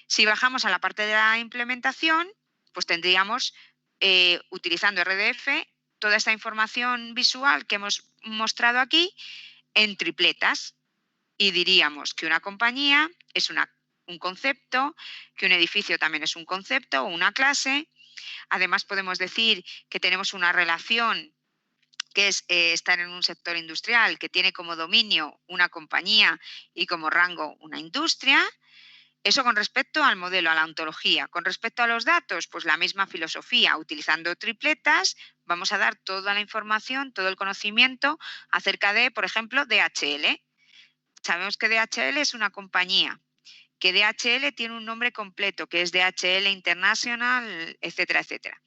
Si bajamos a la parte de la implementación, pues tendríamos, utilizando RDF, toda esta información visual que hemos mostrado aquí en tripletas. Y diríamos que una compañía es un concepto, que un edificio también es un concepto o una clase. Además, podemos decir que tenemos una relación que es estar en un sector industrial que tiene como dominio una compañía y como rango una industria. Eso con respecto al modelo, a la ontología. Con respecto a los datos, pues la misma filosofía. Utilizando tripletas, vamos a dar toda la información, todo el conocimiento acerca de, por ejemplo, DHL. Sabemos que DHL es una compañía, que DHL tiene un nombre completo, que es DHL International, etcétera, etcétera.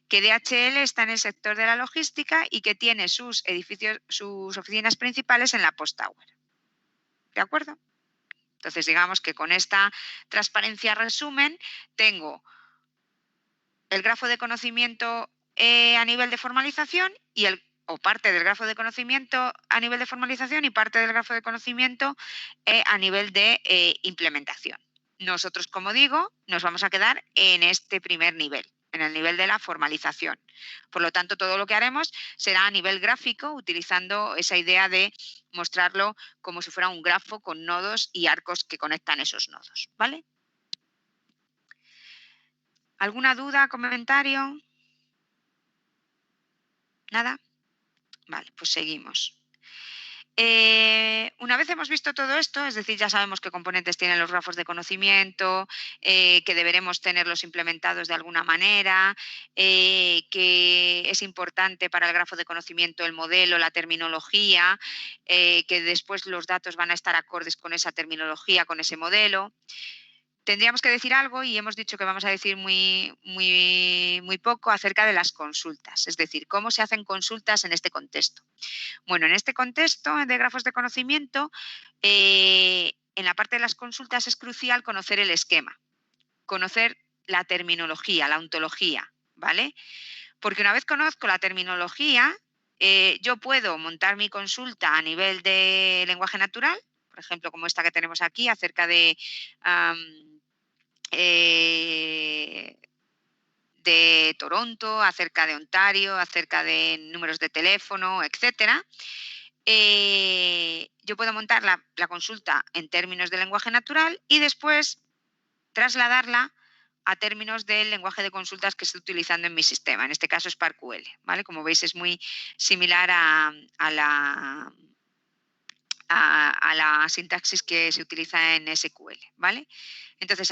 Que DHL está en el sector de la logística y que tiene sus edificios, sus oficinas principales en la Post Tower. ¿De acuerdo? Entonces, digamos que con esta transparencia resumen, tengo el grafo de conocimiento a nivel de formalización o parte del grafo de conocimiento a nivel de formalización y parte del grafo de conocimiento a nivel de implementación. Nosotros, como digo, nos vamos a quedar en este primer nivel, en el nivel de la formalización. Por lo tanto, todo lo que haremos será a nivel gráfico, utilizando esa idea de mostrarlo como si fuera un grafo con nodos y arcos que conectan esos nodos, ¿vale? ¿Alguna duda, comentario? ¿Nada? Vale, pues seguimos. Una vez hemos visto todo esto, es decir, ya sabemos qué componentes tienen los grafos de conocimiento, que deberemos tenerlos implementados de alguna manera, que es importante para el grafo de conocimiento el modelo, la terminología, que después los datos van a estar acordes con esa terminología, con ese modelo. tendríamos que decir algo y hemos dicho que vamos a decir muy poco acerca de las consultas, es decir, cómo se hacen consultas en este contexto. Bueno, en este contexto de grafos de conocimiento, en la parte de las consultas es crucial conocer el esquema, conocer la terminología, la ontología, ¿vale? Porque una vez conozco la terminología, yo puedo montar mi consulta a nivel de lenguaje natural, por ejemplo, como esta que tenemos aquí, acerca eh, de Toronto, acerca de Ontario, acerca de números de teléfono, etcétera. Yo puedo montar la consulta en términos de lenguaje natural y después trasladarla a términos del lenguaje de consultas que estoy utilizando en mi sistema. En este caso SparkQL, ¿vale? Como veis es muy similar a la sintaxis que se utiliza en SQL, ¿vale? Entonces,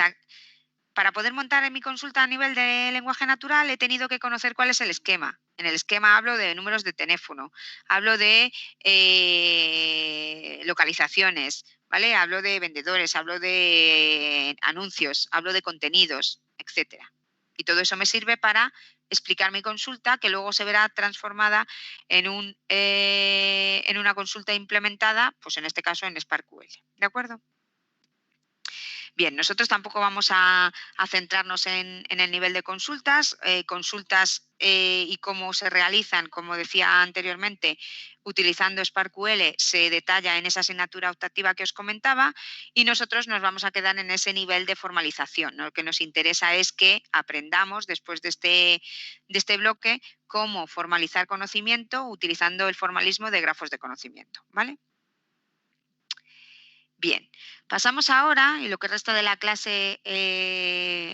para poder montar en mi consulta a nivel de lenguaje natural he tenido que conocer cuál es el esquema. En el esquema hablo de números de teléfono, hablo de localizaciones, ¿vale? Hablo de vendedores, hablo de anuncios, hablo de contenidos, etcétera. Y todo eso me sirve para explicar mi consulta, que luego se verá transformada en una consulta implementada, pues en este caso en SparkQL. ¿De acuerdo? Bien, nosotros tampoco vamos a centrarnos en el nivel de consultas. Consultas y cómo se realizan, como decía anteriormente, utilizando SparkQL se detalla en esa asignatura optativa que os comentaba y nosotros nos vamos a quedar en ese nivel de formalización, ¿no? Lo que nos interesa es que aprendamos después de este bloque cómo formalizar conocimiento utilizando el formalismo de grafos de conocimiento, ¿vale? Bien, pasamos ahora, y lo que resta de la clase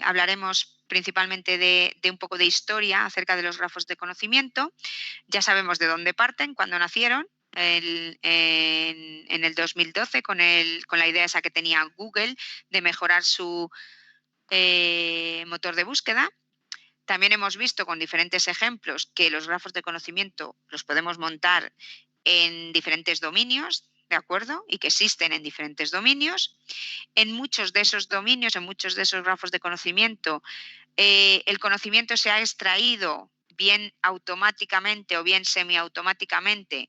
hablaremos principalmente de un poco de historia acerca de los grafos de conocimiento. Ya sabemos de dónde parten, cuándo nacieron, en el 2012 con la idea esa que tenía Google de mejorar su motor de búsqueda. También hemos visto con diferentes ejemplos que los grafos de conocimiento los podemos montar en diferentes dominios, ¿de acuerdo? Y que existen en diferentes dominios. En muchos de esos dominios, en muchos de esos grafos de conocimiento, el conocimiento se ha extraído bien automáticamente o bien semiautomáticamente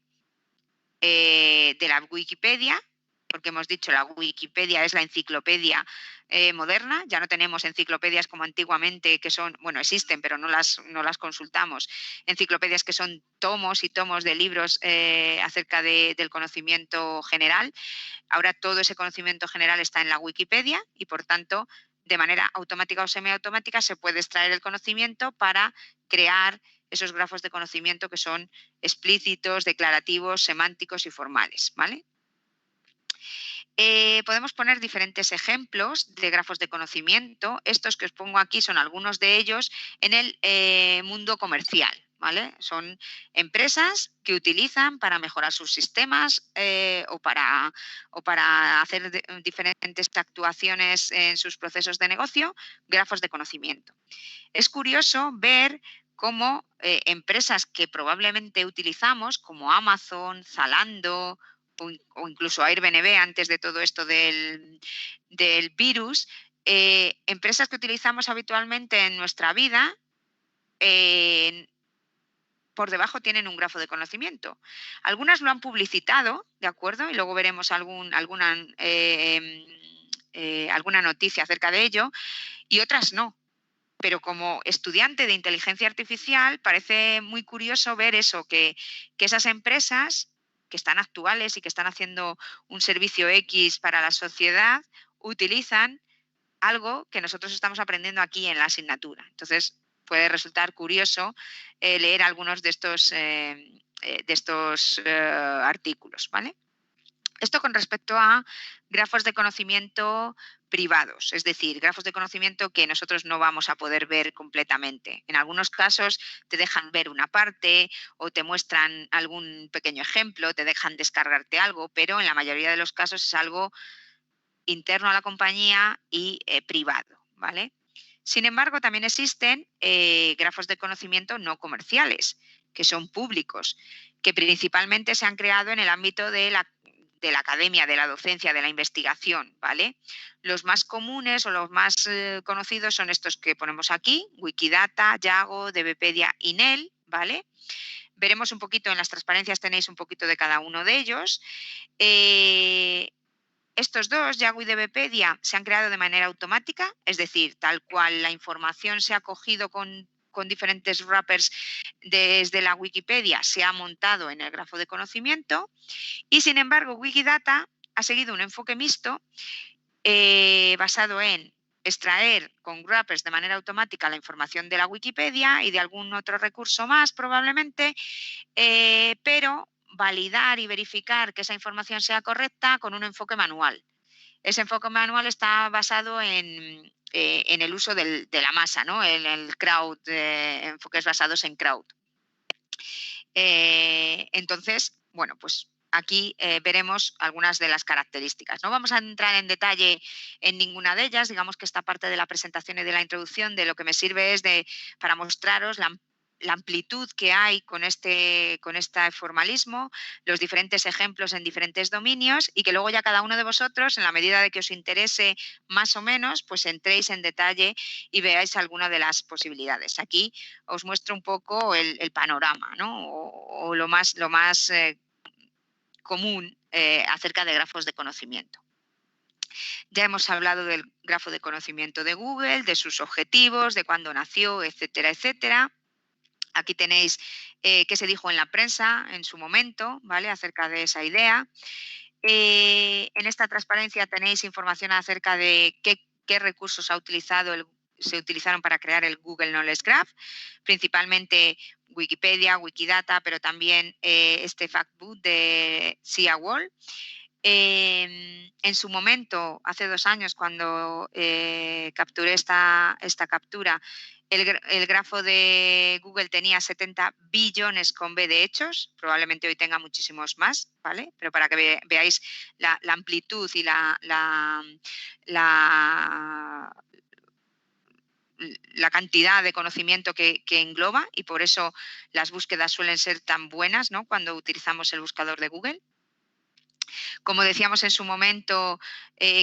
de la Wikipedia, porque hemos dicho la Wikipedia es la enciclopedia moderna, ya no tenemos enciclopedias como antiguamente que son, bueno, existen, pero no las consultamos, enciclopedias que son tomos y tomos de libros acerca del conocimiento general. Ahora todo ese conocimiento general está en la Wikipedia y, por tanto, de manera automática o semiautomática se puede extraer el conocimiento para crear esos grafos de conocimiento que son explícitos, declarativos, semánticos y formales, ¿vale? Podemos poner diferentes ejemplos de grafos de conocimiento. Estos que os pongo aquí son algunos de ellos en el mundo comercial, ¿vale? Son empresas que utilizan para mejorar sus sistemas o para hacer diferentes actuaciones en sus procesos de negocio, grafos de conocimiento. Es curioso ver cómo empresas que probablemente utilizamos, como Amazon, Zalando o incluso Airbnb antes de todo esto del virus, empresas que utilizamos habitualmente en nuestra vida, eh, por debajo tienen un grafo de conocimiento. Algunas lo han publicitado, ¿de acuerdo? Y luego veremos alguna noticia acerca de ello, y otras no. Pero como estudiante de inteligencia artificial parece muy curioso ver eso, que esas empresas que están actuales y que están haciendo un servicio X para la sociedad utilizan algo que nosotros estamos aprendiendo aquí en la asignatura. Entonces, puede resultar curioso leer algunos de estos artículos, ¿vale? Esto con respecto a grafos de conocimiento privados, es decir, grafos de conocimiento que nosotros no vamos a poder ver completamente. En algunos casos te dejan ver una parte o te muestran algún pequeño ejemplo, te dejan descargarte algo, pero en la mayoría de los casos es algo interno a la compañía y privado, ¿vale? Sin embargo, también existen grafos de conocimiento no comerciales, que son públicos, que principalmente se han creado en el ámbito de la academia, de la docencia, de la investigación, ¿vale? Los más comunes o los más conocidos son estos que ponemos aquí: Wikidata, Yago, DBpedia y NEL, ¿vale? Veremos un poquito, en las transparencias tenéis un poquito de cada uno de ellos. Estos dos, Yago y DBpedia, se han creado de manera automática, es decir, tal cual la información se ha cogido con diferentes wrappers desde la Wikipedia, se ha montado en el grafo de conocimiento. Y sin embargo, Wikidata ha seguido un enfoque mixto basado en extraer con wrappers de manera automática la información de la Wikipedia y de algún otro recurso más probablemente, pero validar y verificar que esa información sea correcta con un enfoque manual. Ese enfoque manual está basado en el uso de la masa, ¿no? En el crowd, enfoques basados en crowd. Entonces, bueno, pues aquí veremos algunas de las características. No vamos a entrar en detalle en ninguna de ellas, digamos que esta parte de la presentación y de la introducción de lo que me sirve es para mostraros la amplitud que hay con este formalismo, los diferentes ejemplos en diferentes dominios y que luego ya cada uno de vosotros, en la medida de que os interese más o menos, pues entréis en detalle y veáis alguna de las posibilidades. Aquí os muestro un poco el panorama, ¿no? O lo más común acerca de grafos de conocimiento. Ya hemos hablado del grafo de conocimiento de Google, de sus objetivos, de cuándo nació, etcétera, etcétera. Aquí tenéis qué se dijo en la prensa en su momento, ¿vale? Acerca de esa idea. En esta transparencia tenéis información acerca de qué recursos se utilizaron para crear el Google Knowledge Graph, principalmente Wikipedia, Wikidata, pero también este factbook de Sia Wall. En su momento, hace 2 años, cuando capturé esta captura, el grafo de Google tenía 70 billones con B de hechos, probablemente hoy tenga muchísimos más, ¿vale? Pero para que veáis la amplitud y la cantidad de conocimiento que engloba, y por eso las búsquedas suelen ser tan buenas, ¿no?, cuando utilizamos el buscador de Google. Como decíamos en su momento,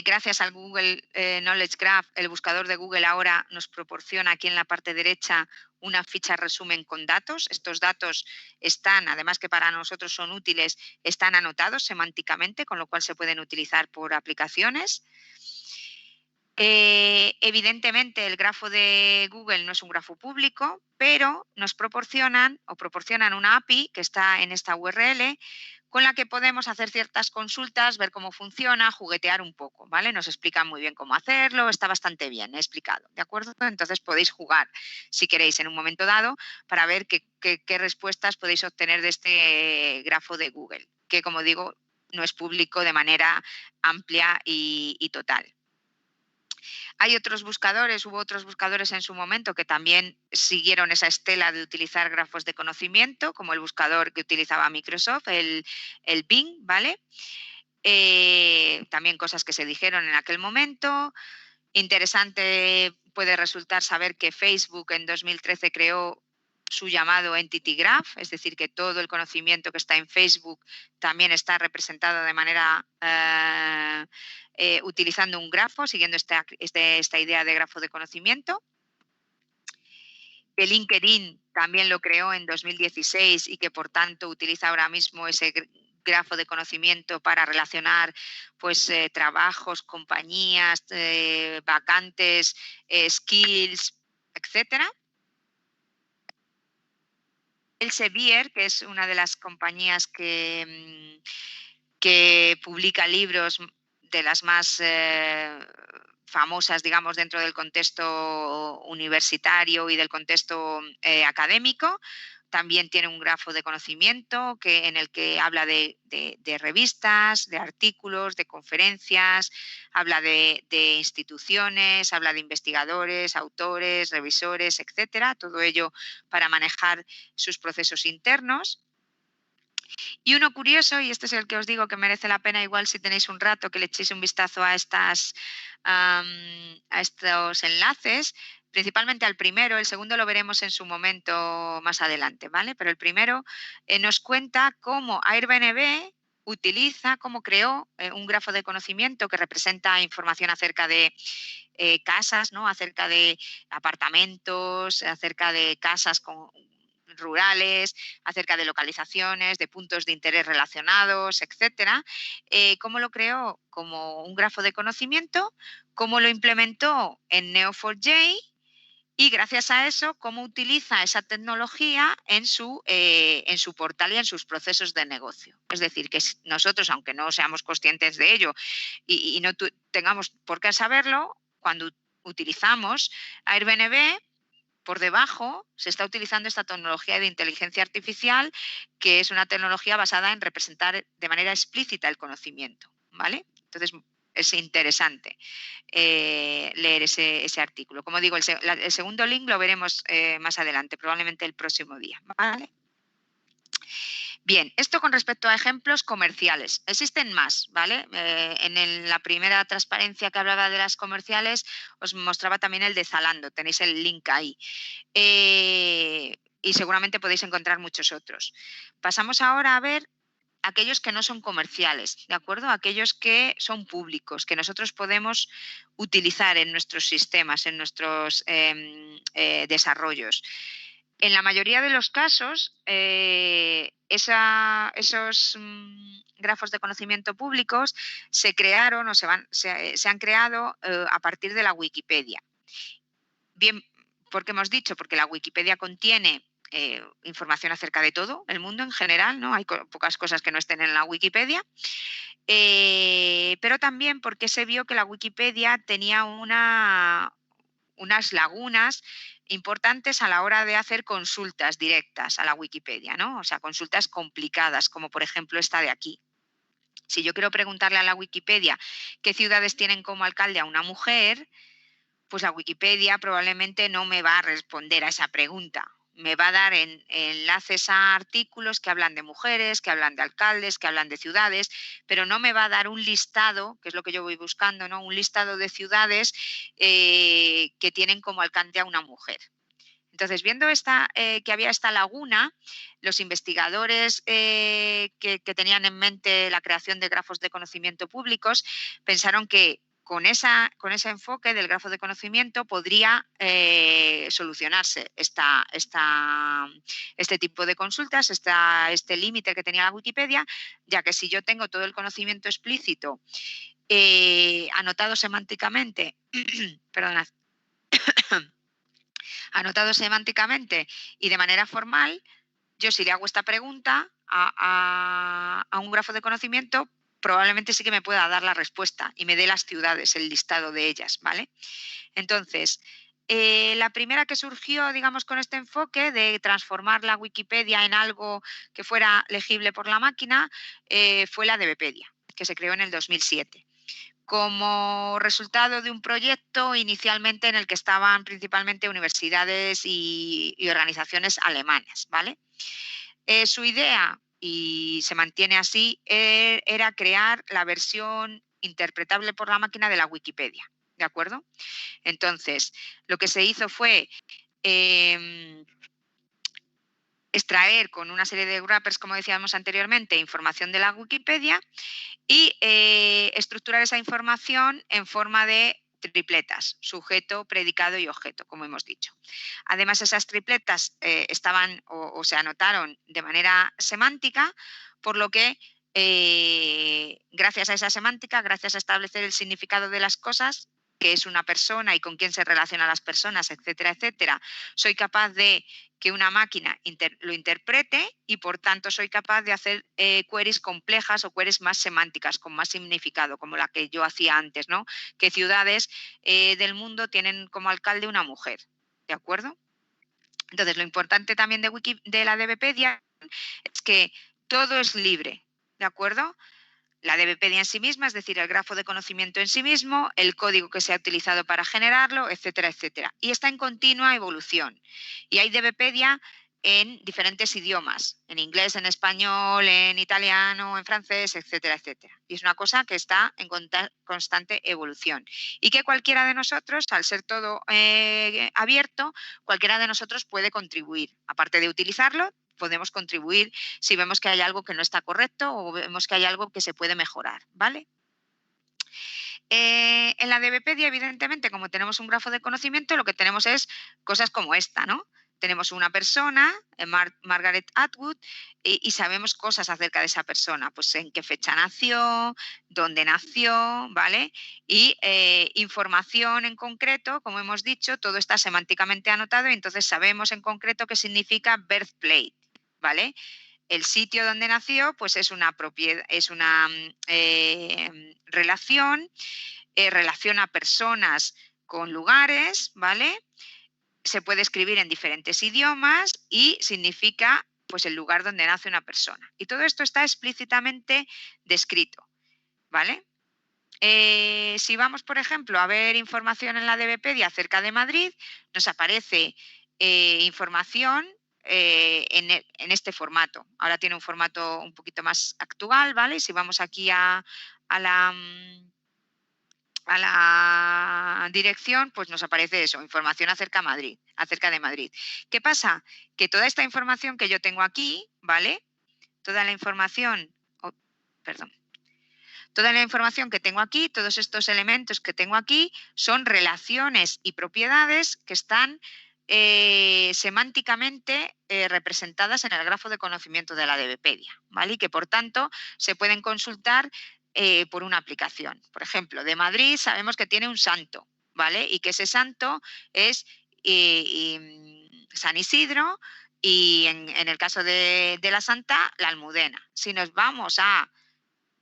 gracias al Google Knowledge Graph, el buscador de Google ahora nos proporciona aquí en la parte derecha una ficha resumen con datos. Estos datos están, además que para nosotros son útiles, están anotados semánticamente, con lo cual se pueden utilizar por aplicaciones. Evidentemente, el grafo de Google no es un grafo público, pero nos proporcionan una API que está en esta URL, con la que podemos hacer ciertas consultas, ver cómo funciona, juguetear un poco, ¿vale? Nos explican muy bien cómo hacerlo, está bastante bien explicado, ¿de acuerdo? Entonces podéis jugar, si queréis, en un momento dado, para ver qué respuestas podéis obtener de este grafo de Google, que, como digo, no es público de manera amplia y total. Hubo otros buscadores en su momento que también siguieron esa estela de utilizar grafos de conocimiento, como el buscador que utilizaba Microsoft, el Bing, ¿vale? También cosas que se dijeron en aquel momento. Interesante puede resultar saber que Facebook en 2013 creó su llamado Entity Graph, es decir, que todo el conocimiento que está en Facebook también está representado de manera utilizando un grafo, siguiendo esta idea de grafo de conocimiento. Que LinkedIn también lo creó en 2016 y que por tanto utiliza ahora mismo ese grafo de conocimiento para relacionar pues trabajos, compañías, vacantes, skills, etcétera. Elsevier, que es una de las compañías que publica libros, de las más famosas, digamos, dentro del contexto universitario y del contexto académico. También tiene un grafo de conocimiento en el que habla de revistas, de artículos, de conferencias, habla de instituciones, habla de investigadores, autores, revisores, etcétera. Todo ello para manejar sus procesos internos. Y uno curioso, y este es el que os digo que merece la pena, igual si tenéis un rato, que le echéis un vistazo a estos enlaces, principalmente al primero. El segundo lo veremos en su momento más adelante, ¿vale? Pero el primero nos cuenta cómo Airbnb utiliza, cómo creó un grafo de conocimiento que representa información acerca de casas, ¿no? Acerca de apartamentos, acerca de casas rurales, acerca de localizaciones, de puntos de interés relacionados, etcétera. ¿Cómo lo creó? Como un grafo de conocimiento, cómo lo implementó en Neo4j y gracias a eso, cómo utiliza esa tecnología en su portal y en sus procesos de negocio. Es decir, que nosotros, aunque no seamos conscientes de ello y no tengamos por qué saberlo, cuando utilizamos Airbnb, por debajo se está utilizando esta tecnología de inteligencia artificial, que es una tecnología basada en representar de manera explícita el conocimiento, ¿vale? Entonces, es interesante leer ese artículo. Como digo, el segundo link lo veremos más adelante, probablemente el próximo día, ¿vale? Bien, esto con respecto a ejemplos comerciales. Existen más, ¿vale? En la primera transparencia que hablaba de las comerciales, os mostraba también el de Zalando, tenéis el link ahí. Y seguramente podéis encontrar muchos otros. Pasamos ahora a ver aquellos que no son comerciales, ¿de acuerdo? Aquellos que son públicos, que nosotros podemos utilizar en nuestros sistemas, en nuestros desarrollos. En la mayoría de los casos, esos grafos de conocimiento públicos se crearon o se han creado a partir de la Wikipedia. Bien, ¿por qué hemos dicho? Porque la Wikipedia contiene información acerca de todo el mundo en general, ¿no? Hay pocas cosas que no estén en la Wikipedia, pero también porque se vio que la Wikipedia tenía unas lagunas importantes a la hora de hacer consultas directas a la Wikipedia, ¿no? O sea, consultas complicadas, como por ejemplo esta de aquí. Si yo quiero preguntarle a la Wikipedia qué ciudades tienen como alcalde a una mujer, pues la Wikipedia probablemente no me va a responder a esa pregunta. Me va a dar enlaces a artículos que hablan de mujeres, que hablan de alcaldes, que hablan de ciudades, pero no me va a dar un listado, que es lo que yo voy buscando, ¿no? Un listado de ciudades que tienen como alcalde a una mujer. Entonces, viendo que había esta laguna, los investigadores que tenían en mente la creación de grafos de conocimiento públicos pensaron que con ese enfoque del grafo de conocimiento podría solucionarse este tipo de consultas, este límite que tenía la Wikipedia, ya que si yo tengo todo el conocimiento explícito anotado semánticamente, perdonad, anotado semánticamente y de manera formal, yo si le hago esta pregunta a un grafo de conocimiento, probablemente sí que me pueda dar la respuesta y me dé las ciudades, el listado de ellas, ¿vale? Entonces, la primera que surgió, digamos, con este enfoque de transformar la Wikipedia en algo que fuera legible por la máquina, fue la de Wikipedia, que se creó en el 2007 como resultado de un proyecto inicialmente en el que estaban principalmente universidades y organizaciones alemanas, ¿vale? Su idea, y se mantiene así, era crear la versión interpretable por la máquina de la Wikipedia, ¿de acuerdo? Entonces, lo que se hizo fue extraer con una serie de wrappers, como decíamos anteriormente, información de la Wikipedia y estructurar esa información en forma de tripletas, sujeto, predicado y objeto, como hemos dicho. Además, esas tripletas estaban o se anotaron de manera semántica, por lo que gracias a esa semántica, gracias a establecer el significado de las cosas, que es una persona y con quién se relacionan las personas, etcétera, etcétera, soy capaz de que una máquina lo interprete y por tanto soy capaz de hacer queries complejas o queries más semánticas, con más significado, como la que yo hacía antes, ¿no? ¿Qué ciudades del mundo tienen como alcalde una mujer? ¿De acuerdo? Entonces, lo importante también de la de Wikipedia es que todo es libre, ¿de acuerdo? La de Wikipedia en sí misma, es decir, el grafo de conocimiento en sí mismo, el código que se ha utilizado para generarlo, etcétera, etcétera. Y está en continua evolución. Y hay de Wikipedia en diferentes idiomas, en inglés, en español, en italiano, en francés, etcétera, etcétera. Y es una cosa que está en constante evolución. Y que cualquiera de nosotros, al ser todo abierto, cualquiera de nosotros puede contribuir. Aparte de utilizarlo, podemos contribuir si vemos que hay algo que no está correcto o vemos que hay algo que se puede mejorar, ¿vale? En la DBpedia, evidentemente, como tenemos un grafo de conocimiento, lo que tenemos es cosas como esta, ¿no? Tenemos una persona, Margaret Atwood, y sabemos cosas acerca de esa persona, pues en qué fecha nació, dónde nació, ¿vale? Y información en concreto, como hemos dicho, todo está semánticamente anotado y entonces sabemos en concreto qué significa birthplace, ¿vale? El sitio donde nació, pues es una propiedad, es una relación, relaciona personas con lugares, ¿vale? Se puede escribir en diferentes idiomas y significa pues el lugar donde nace una persona. Y todo esto está explícitamente descrito, ¿vale? Si vamos, por ejemplo, a ver información en la DBpedia acerca de Madrid, nos aparece información en este formato. Ahora tiene un formato un poquito más actual, ¿vale? Si vamos aquí a la, a la dirección, pues nos aparece eso, información acerca de Madrid. ¿Qué pasa? Que toda esta información que yo tengo aquí, ¿vale? Toda la información, oh, perdón, toda la información que tengo aquí, todos estos elementos que tengo aquí, son relaciones y propiedades que están semánticamente representadas en el grafo de conocimiento de la DBpedia, ¿vale? Y que por tanto se pueden consultar por una aplicación. Por ejemplo, de Madrid sabemos que tiene un santo, ¿vale? Y que ese santo es San Isidro y en el caso de la Santa, la Almudena. Si nos vamos a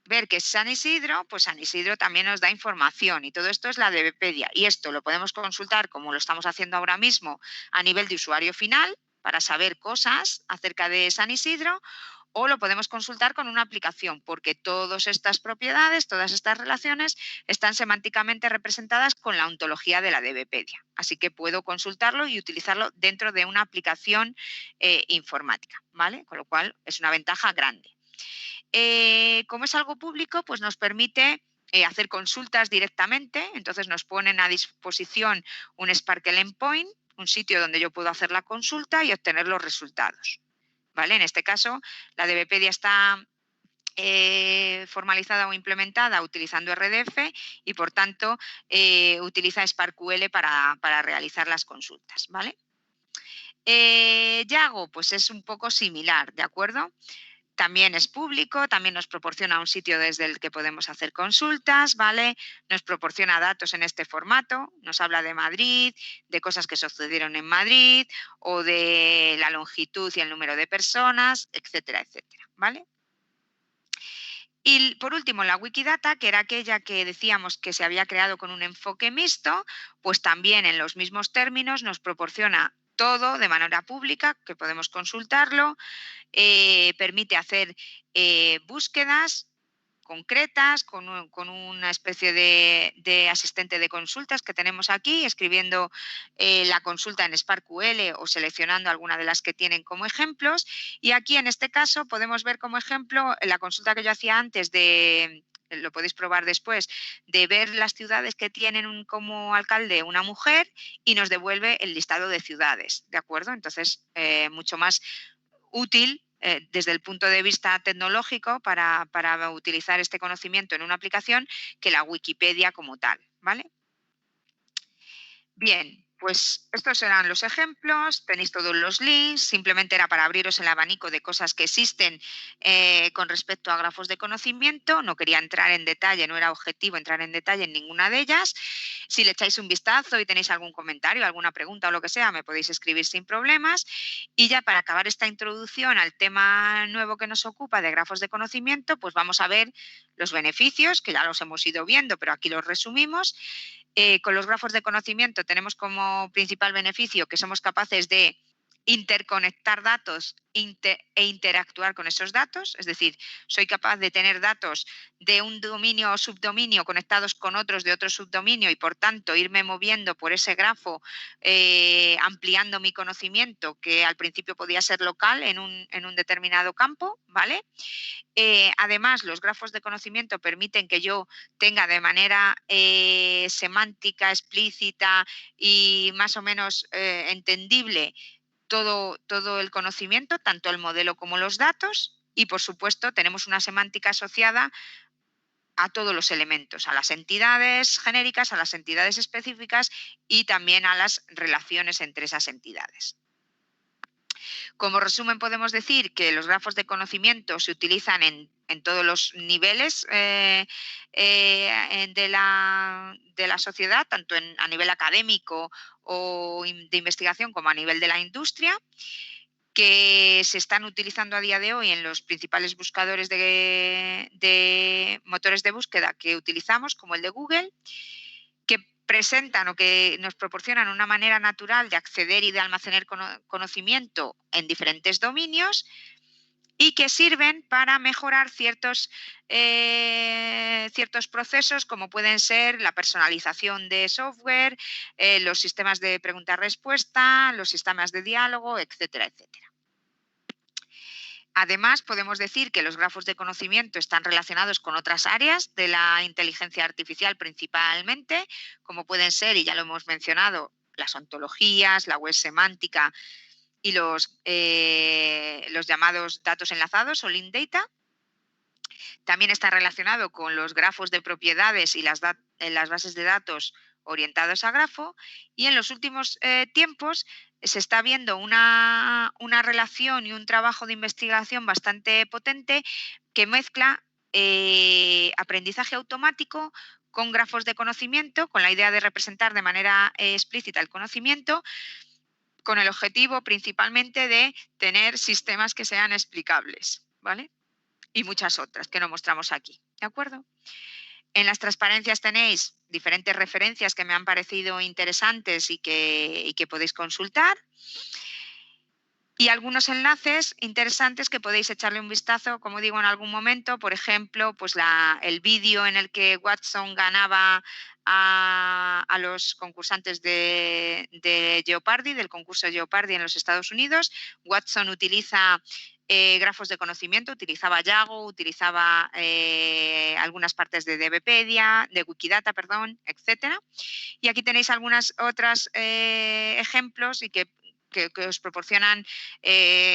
ver que es San Isidro, pues San Isidro también nos da información y todo esto es la DBpedia. Y esto lo podemos consultar, como lo estamos haciendo ahora mismo, a nivel de usuario final para saber cosas acerca de San Isidro, o lo podemos consultar con una aplicación, porque todas estas propiedades, todas estas relaciones están semánticamente representadas con la ontología de la DBpedia. Así que puedo consultarlo y utilizarlo dentro de una aplicación informática, ¿vale? Con lo cual es una ventaja grande. Como es algo público, pues nos permite hacer consultas directamente, entonces nos ponen a disposición un Sparkle Endpoint, un sitio donde yo puedo hacer la consulta y obtener los resultados. ¿Vale? En este caso, la DBpedia está formalizada o implementada utilizando RDF y, por tanto, utiliza SparkQL para realizar las consultas. ¿Vale? Yago, pues es un poco similar, ¿de acuerdo? También es público, también nos proporciona un sitio desde el que podemos hacer consultas, ¿vale? Nos proporciona datos en este formato, nos habla de Madrid, de cosas que sucedieron en Madrid o de la longitud y el número de personas, etcétera, etcétera, ¿vale? Y por último, la Wikidata, que era aquella que decíamos que se había creado con un enfoque mixto, pues también en los mismos términos nos proporciona todo de manera pública, que podemos consultarlo, permite hacer búsquedas concretas con una especie de asistente de consultas que tenemos aquí, escribiendo la consulta en SparkQL o seleccionando alguna de las que tienen como ejemplos. Y aquí en este caso podemos ver como ejemplo la consulta que yo hacía antes lo podéis probar después, de ver las ciudades que tienen como alcalde una mujer y nos devuelve el listado de ciudades, ¿de acuerdo? Entonces, mucho más útil desde el punto de vista tecnológico para utilizar este conocimiento en una aplicación que la Wikipedia como tal, ¿vale? Bien, pues estos eran los ejemplos, tenéis todos los links, simplemente era para abriros el abanico de cosas que existen con respecto a grafos de conocimiento, no quería entrar en detalle, no era objetivo entrar en detalle en ninguna de ellas. Si le echáis un vistazo y tenéis algún comentario, alguna pregunta o lo que sea, me podéis escribir sin problemas. Y ya para acabar esta introducción al tema nuevo que nos ocupa de grafos de conocimiento, pues vamos a ver los beneficios, que ya los hemos ido viendo, pero aquí los resumimos. Con los grafos de conocimiento tenemos como principal beneficio que somos capaces de interconectar datos e interactuar con esos datos, es decir, soy capaz de tener datos de un dominio o subdominio conectados con otros de otro subdominio y por tanto irme moviendo por ese grafo ampliando mi conocimiento que al principio podía ser local en un determinado campo, ¿vale? Además, los grafos de conocimiento permiten que yo tenga de manera semántica, explícita y más o menos entendible todo el conocimiento, tanto el modelo como los datos, y por supuesto tenemos una semántica asociada a todos los elementos, a las entidades genéricas, a las entidades específicas y también a las relaciones entre esas entidades. Como resumen, podemos decir que los grafos de conocimiento se utilizan en todos los niveles de la sociedad, tanto a nivel académico o de investigación como a nivel de la industria, que se están utilizando a día de hoy en los principales buscadores de motores de búsqueda que utilizamos, como el de Google, que presentan o que nos proporcionan una manera natural de acceder y de almacenar conocimiento en diferentes dominios y que sirven para mejorar ciertos procesos, como pueden ser la personalización de software, los sistemas de pregunta-respuesta, los sistemas de diálogo, etcétera, etcétera. Además, podemos decir que los grafos de conocimiento están relacionados con otras áreas de la inteligencia artificial principalmente, como pueden ser, y ya lo hemos mencionado, las ontologías, la web semántica y los llamados datos enlazados o link data. También está relacionado con los grafos de propiedades y las bases de datos orientados a grafo, y en los últimos tiempos se está viendo una relación y un trabajo de investigación bastante potente que mezcla aprendizaje automático con grafos de conocimiento, con la idea de representar de manera explícita el conocimiento, con el objetivo principalmente de tener sistemas que sean explicables, ¿vale? Y muchas otras que no mostramos aquí, ¿de acuerdo? En las transparencias tenéis diferentes referencias que me han parecido interesantes y que podéis consultar. Y algunos enlaces interesantes que podéis echarle un vistazo, como digo, en algún momento. Por ejemplo, pues el vídeo en el que Watson ganaba a los concursantes de Jeopardy, del concurso Jeopardy en los Estados Unidos. Watson utiliza grafos de conocimiento, utilizaba Yago, utilizaba algunas partes de DBpedia, de Wikidata, perdón, etcétera. Y aquí tenéis algunas otras ejemplos y que os proporcionan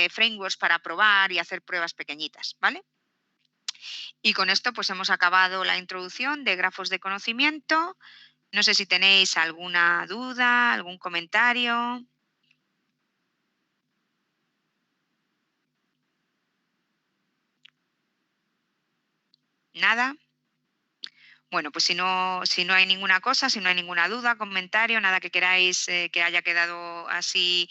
frameworks para probar y hacer pruebas pequeñitas, ¿vale? Y con esto pues hemos acabado la introducción de grafos de conocimiento. No sé si tenéis alguna duda, algún comentario. ¿Nada? Bueno, pues si no hay ninguna cosa, si no hay ninguna duda, comentario, nada que queráis que haya quedado así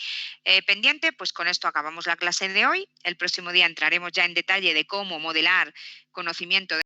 pendiente, pues con esto acabamos la clase de hoy. El próximo día entraremos ya en detalle de cómo modelar conocimiento